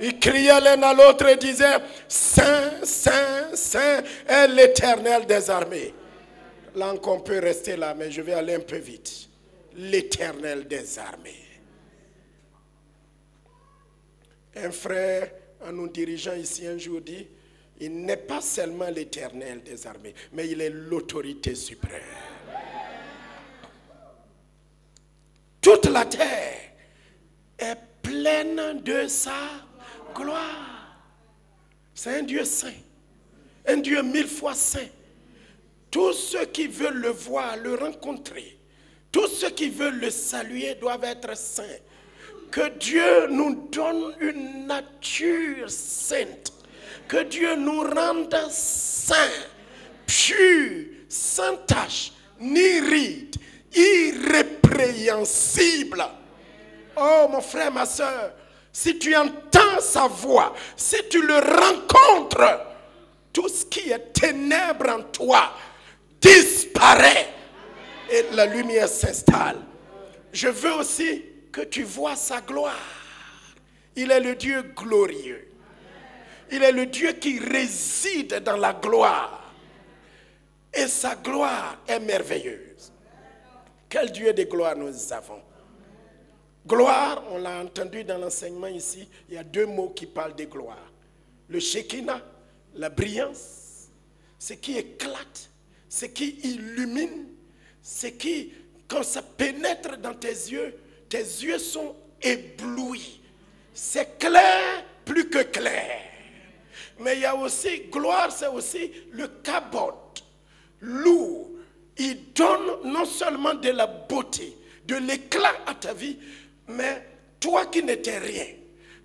A: Ils criaient l'un à l'autre et disaient, Saint, Saint, Saint est l'Éternel des armées. Là on peut rester là, mais je vais aller un peu vite. L'Éternel des armées. Un frère, en nous dirigeant ici un jour, dit, il n'est pas seulement l'Éternel des armées, mais il est l'autorité suprême. Toute la terre est pleine de sa gloire. C'est un Dieu saint, un Dieu 1000 fois saint. Tous ceux qui veulent le voir, le rencontrer, tous ceux qui veulent le saluer doivent être saints. Que Dieu nous donne une nature sainte. Que Dieu nous rende saints, purs, sans tache, ni ride, irrépréhensibles. Oh mon frère, ma soeur, si tu entends sa voix, si tu le rencontres, tout ce qui est ténèbres en toi disparaît et la lumière s'installe. Je veux aussi que tu vois sa gloire. Il est le Dieu glorieux. Il est le Dieu qui réside dans la gloire. Et sa gloire est merveilleuse. Quel Dieu de gloire nous avons. Gloire, on l'a entendu dans l'enseignement ici, il y a deux mots qui parlent de gloire. Le Shekinah, la brillance, ce qui éclate, ce qui illumine, ce qui, quand ça pénètre dans tes yeux sont éblouis. C'est clair, plus que clair. Mais il y a aussi, gloire, c'est aussi le kabod, lourd. Il donne non seulement de la beauté, de l'éclat à ta vie, mais toi qui n'étais rien,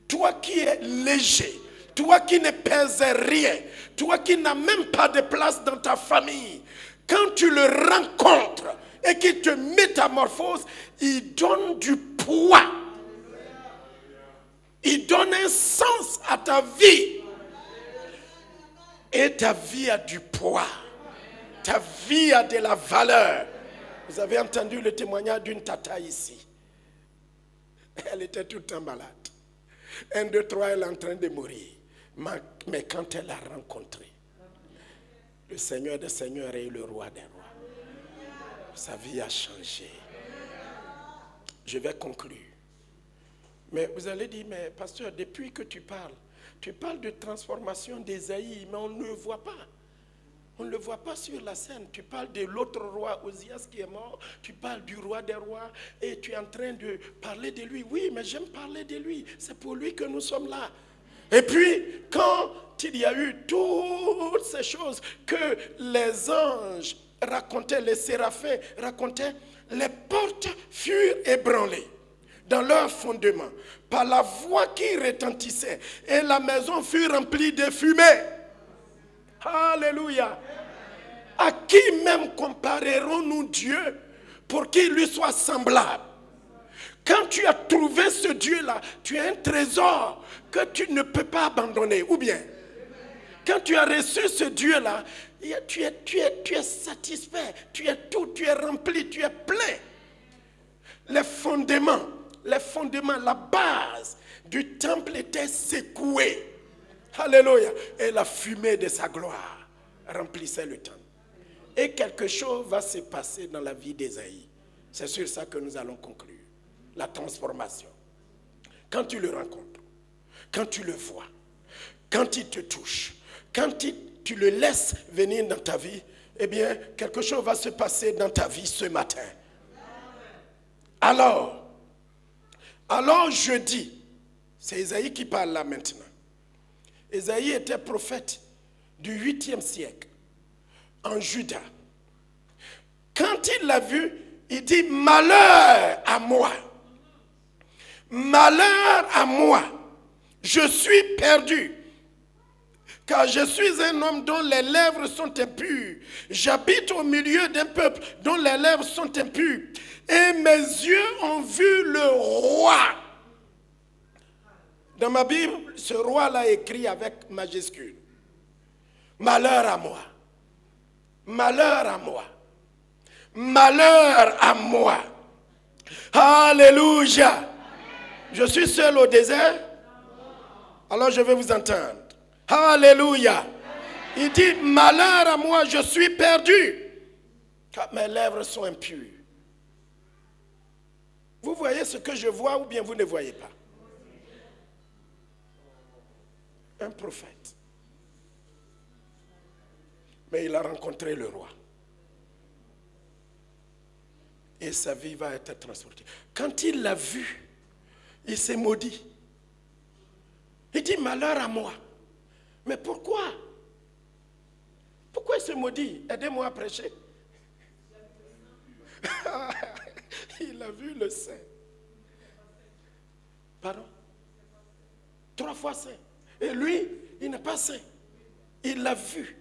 A: toi qui es léger, toi qui ne pèses rien, toi qui n'as même pas de place dans ta famille, quand tu le rencontres et qu'il te métamorphose, il donne du poids. Il donne un sens à ta vie. Et ta vie a du poids. Ta vie a de la valeur. Vous avez entendu le témoignage d'une tata ici. Elle était tout le temps malade. 1, 2, 3, elle est en train de mourir. Mais quand elle l'a rencontré, le Seigneur des Seigneurs et le Roi des Rois, sa vie a changé. Je vais conclure. Mais vous allez dire, mais pasteur, depuis que tu parles de transformation d'Ésaïe, mais on ne le voit pas. On ne le voit pas sur la scène. Tu parles de l'autre roi, Osias, qui est mort. Tu parles du roi des rois et tu es en train de parler de lui. Oui, mais j'aime parler de lui. C'est pour lui que nous sommes là. Et puis, quand il y a eu toutes ces choses que les anges racontaient, les séraphins racontaient, les portes furent ébranlées dans leur fondement par la voix qui retentissait et la maison fut remplie de fumée. Alléluia. À qui même comparerons-nous Dieu pour qu'il lui soit semblable? Quand tu as trouvé ce Dieu-là, tu as un trésor que tu ne peux pas abandonner. Ou bien, quand tu as reçu ce Dieu-là, tu es satisfait, tu es tout, tu es rempli, tu es plein. Les fondements, la base du temple était secouée. Alléluia. Et la fumée de sa gloire remplissait le temple. Et quelque chose va se passer dans la vie d'Ésaïe. C'est sur ça que nous allons conclure. La transformation. Quand tu le rencontres, quand tu le vois, quand il te touche, quand tu le laisses venir dans ta vie, eh bien, quelque chose va se passer dans ta vie ce matin. Alors je dis, c'est Ésaïe qui parle là maintenant. Ésaïe était prophète du 8e siècle en Juda. Quand il l'a vu, il dit, malheur à moi. Malheur à moi. Je suis perdu. Car je suis un homme dont les lèvres sont impures. J'habite au milieu d'un peuple dont les lèvres sont impures. Et mes yeux ont vu le roi. Dans ma Bible, ce roi-là écrit avec majuscule. Malheur à moi. Malheur à moi. Malheur à moi. Alléluia. Je suis seul au désert. Alors je vais vous entendre. Alléluia. Il dit, malheur à moi, je suis perdu. Car mes lèvres sont impures. Vous voyez ce que je vois ou bien vous ne voyez pas? Un prophète. Mais il a rencontré le roi. Et sa vie va être transportée. Quand il l'a vu, il s'est maudit. Il dit, malheur à moi. Mais pourquoi? Pourquoi il se maudit? Aidez-moi à prêcher. Il a vu le saint. Pardon? 3 fois saint. Et lui, il n'est pas saint. Il l'a vu.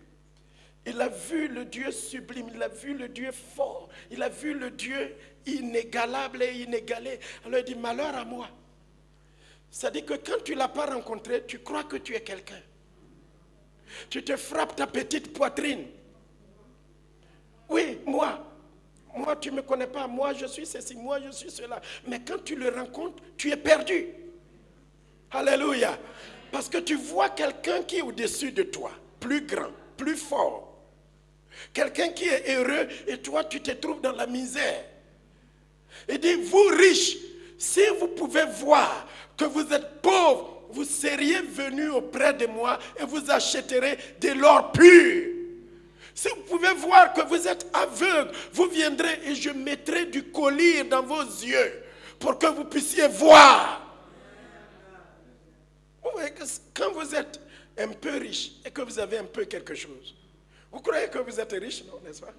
A: Il a vu le Dieu sublime, il a vu le Dieu fort, il a vu le Dieu inégalable et inégalé. Alors il dit, malheur à moi. C'est-à-dire que quand tu ne l'as pas rencontré, tu crois que tu es quelqu'un. Tu te frappes ta petite poitrine. Oui, moi tu ne me connais pas, moi je suis ceci, moi je suis cela. Mais quand tu le rencontres, tu es perdu. Alléluia. Parce que tu vois quelqu'un qui est au-dessus de toi, plus grand, plus fort. Quelqu'un qui est heureux et toi tu te trouves dans la misère. Il dit, vous riches, si vous pouvez voir que vous êtes pauvres, vous seriez venus auprès de moi et vous achèterez de l'or pur. Si vous pouvez voir que vous êtes aveugle, vous viendrez et je mettrai du collier dans vos yeux pour que vous puissiez voir. Vous voyez que quand vous êtes un peu riche et que vous avez un peu quelque chose, vous croyez que vous êtes riche, non, n'est-ce pas?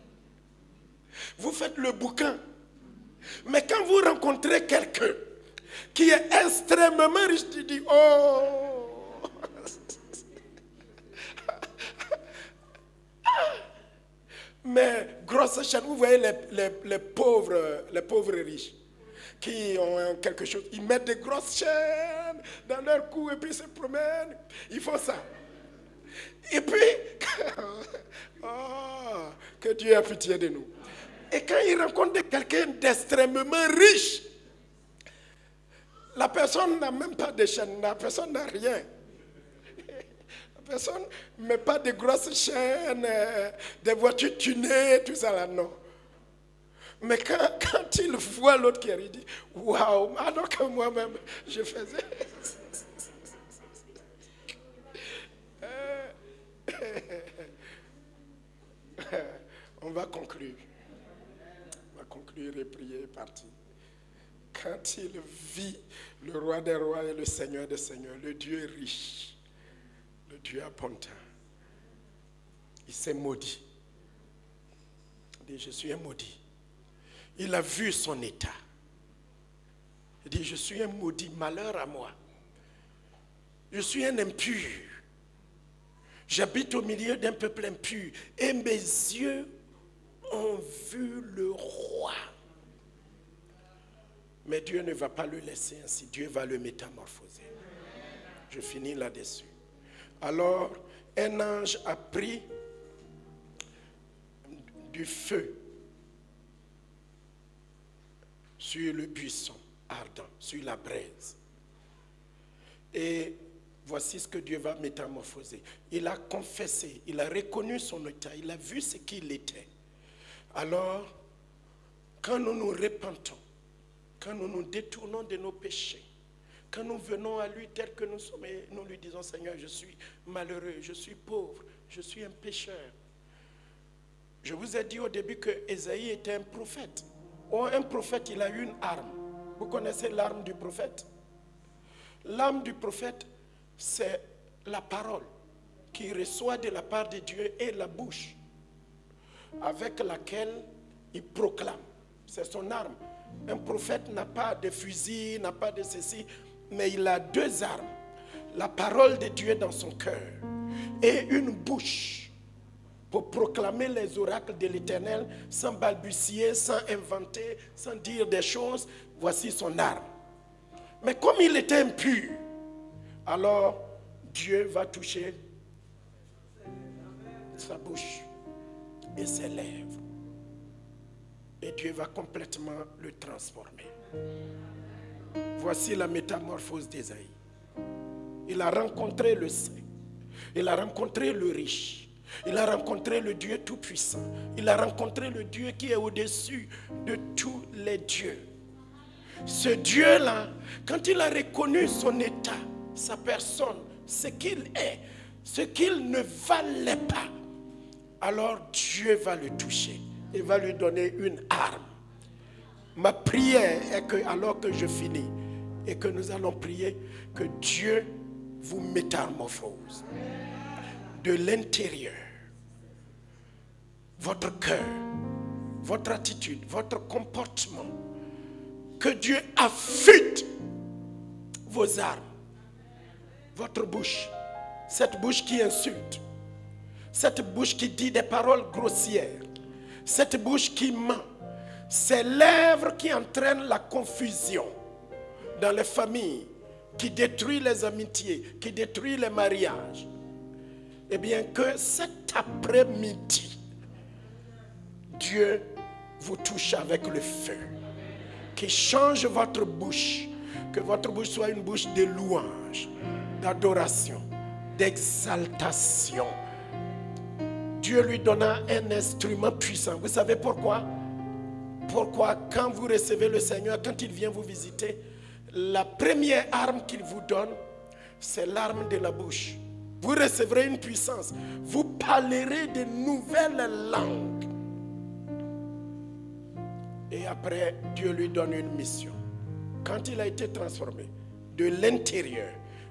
A: Vous faites le bouquin. Mais quand vous rencontrez quelqu'un qui est extrêmement riche, tu dis, oh! Mais grosse chaîne, vous voyez les pauvres riches qui ont quelque chose, ils mettent des grosses chaînes dans leur cou et puis se promènent. Ils font ça. Et puis, oh, que Dieu a pitié de nous. Et quand ils rencontrent quelqu'un d'extrêmement riche, la personne n'a même pas de chaîne, la personne n'a rien. La personne ne met pas de grosses chaînes, des voitures tunées, tout ça là, non. Mais quand il voit l'autre qui arrive, il dit, waouh, alors que moi-même, je faisais. On va conclure. On va conclure et prier et partir. Quand il vit le roi des rois et le Seigneur des seigneurs, le Dieu riche, le Dieu abondant, il s'est maudit. Il dit, je suis un maudit. Il a vu son état. Il dit, je suis un maudit, malheur à moi. Je suis un impur. J'habite au milieu d'un peuple impur. Et mes yeux ont vu le roi. Mais Dieu ne va pas le laisser ainsi. Dieu va le métamorphoser. Je finis là-dessus. Alors, un ange a pris du feu sur le buisson ardent, sur la braise. Et voici ce que Dieu va métamorphoser. Il a confessé, il a reconnu son état, il a vu ce qu'il était. Alors, quand nous nous repentons, quand nous nous détournons de nos péchés, quand nous venons à lui tel que nous sommes et nous lui disons, Seigneur, je suis malheureux, je suis pauvre, je suis un pécheur. Je vous ai dit au début que Ésaïe était un prophète. Oh, un prophète, il a une arme. Vous connaissez l'arme du prophète? L'arme du prophète, c'est la parole qu'il reçoit de la part de Dieu et la bouche avec laquelle il proclame. C'est son arme. Un prophète n'a pas de fusil, n'a pas de ceci, mais il a deux armes. La parole de Dieu dans son cœur et une bouche pour proclamer les oracles de l'Éternel sans balbutier, sans inventer, sans dire des choses. Voici son arme. Mais comme il était impur, alors Dieu va toucher sa bouche et ses lèvres. Et Dieu va complètement le transformer. Voici la métamorphose d'Ésaïe. Il a rencontré le saint. Il a rencontré le riche. Il a rencontré le Dieu tout-puissant. Il a rencontré le Dieu qui est au-dessus de tous les dieux. Ce Dieu-là, quand il a reconnu son état, sa personne, ce qu'il est, ce qu'il ne valait pas, alors Dieu va le toucher. Il va lui donner une arme. Ma prière est que, alors que je finis et que nous allons prier, que Dieu vous métamorphose de l'intérieur. Votre cœur, votre attitude, votre comportement. Que Dieu affûte vos armes, votre bouche, cette bouche qui insulte, cette bouche qui dit des paroles grossières, cette bouche qui ment, ces lèvres qui entraînent la confusion dans les familles, qui détruit les amitiés, qui détruit les mariages. Eh bien, que cet après-midi, Dieu vous touche avec le feu, qui change votre bouche, que votre bouche soit une bouche de louange, d'adoration, d'exaltation. Dieu lui donna un instrument puissant. Vous savez pourquoi? Pourquoi quand vous recevez le Seigneur, quand il vient vous visiter, la première arme qu'il vous donne, c'est l'arme de la bouche. Vous recevrez une puissance. Vous parlerez de nouvelles langues. Et après, Dieu lui donne une mission. Quand il a été transformé de l'intérieur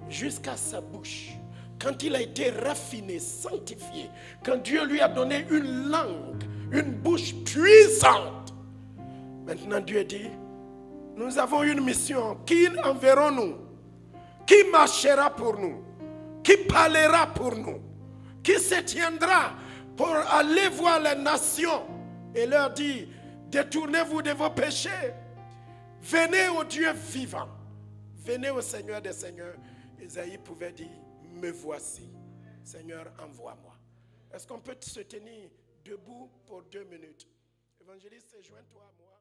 A: jusqu'à sa bouche, quand il a été raffiné, sanctifié, quand Dieu lui a donné une langue, une bouche puissante, maintenant Dieu dit, nous avons une mission. Qui enverrons-nous? Qui marchera pour nous? Qui parlera pour nous? Qui se tiendra pour aller voir les nations et leur dire, détournez-vous de vos péchés. Venez au Dieu vivant. Venez au Seigneur des Seigneurs. Isaïe pouvait dire, me voici. Seigneur, envoie-moi. Est-ce qu'on peut se tenir debout pour 2 minutes? Évangéliste, joins-toi à moi.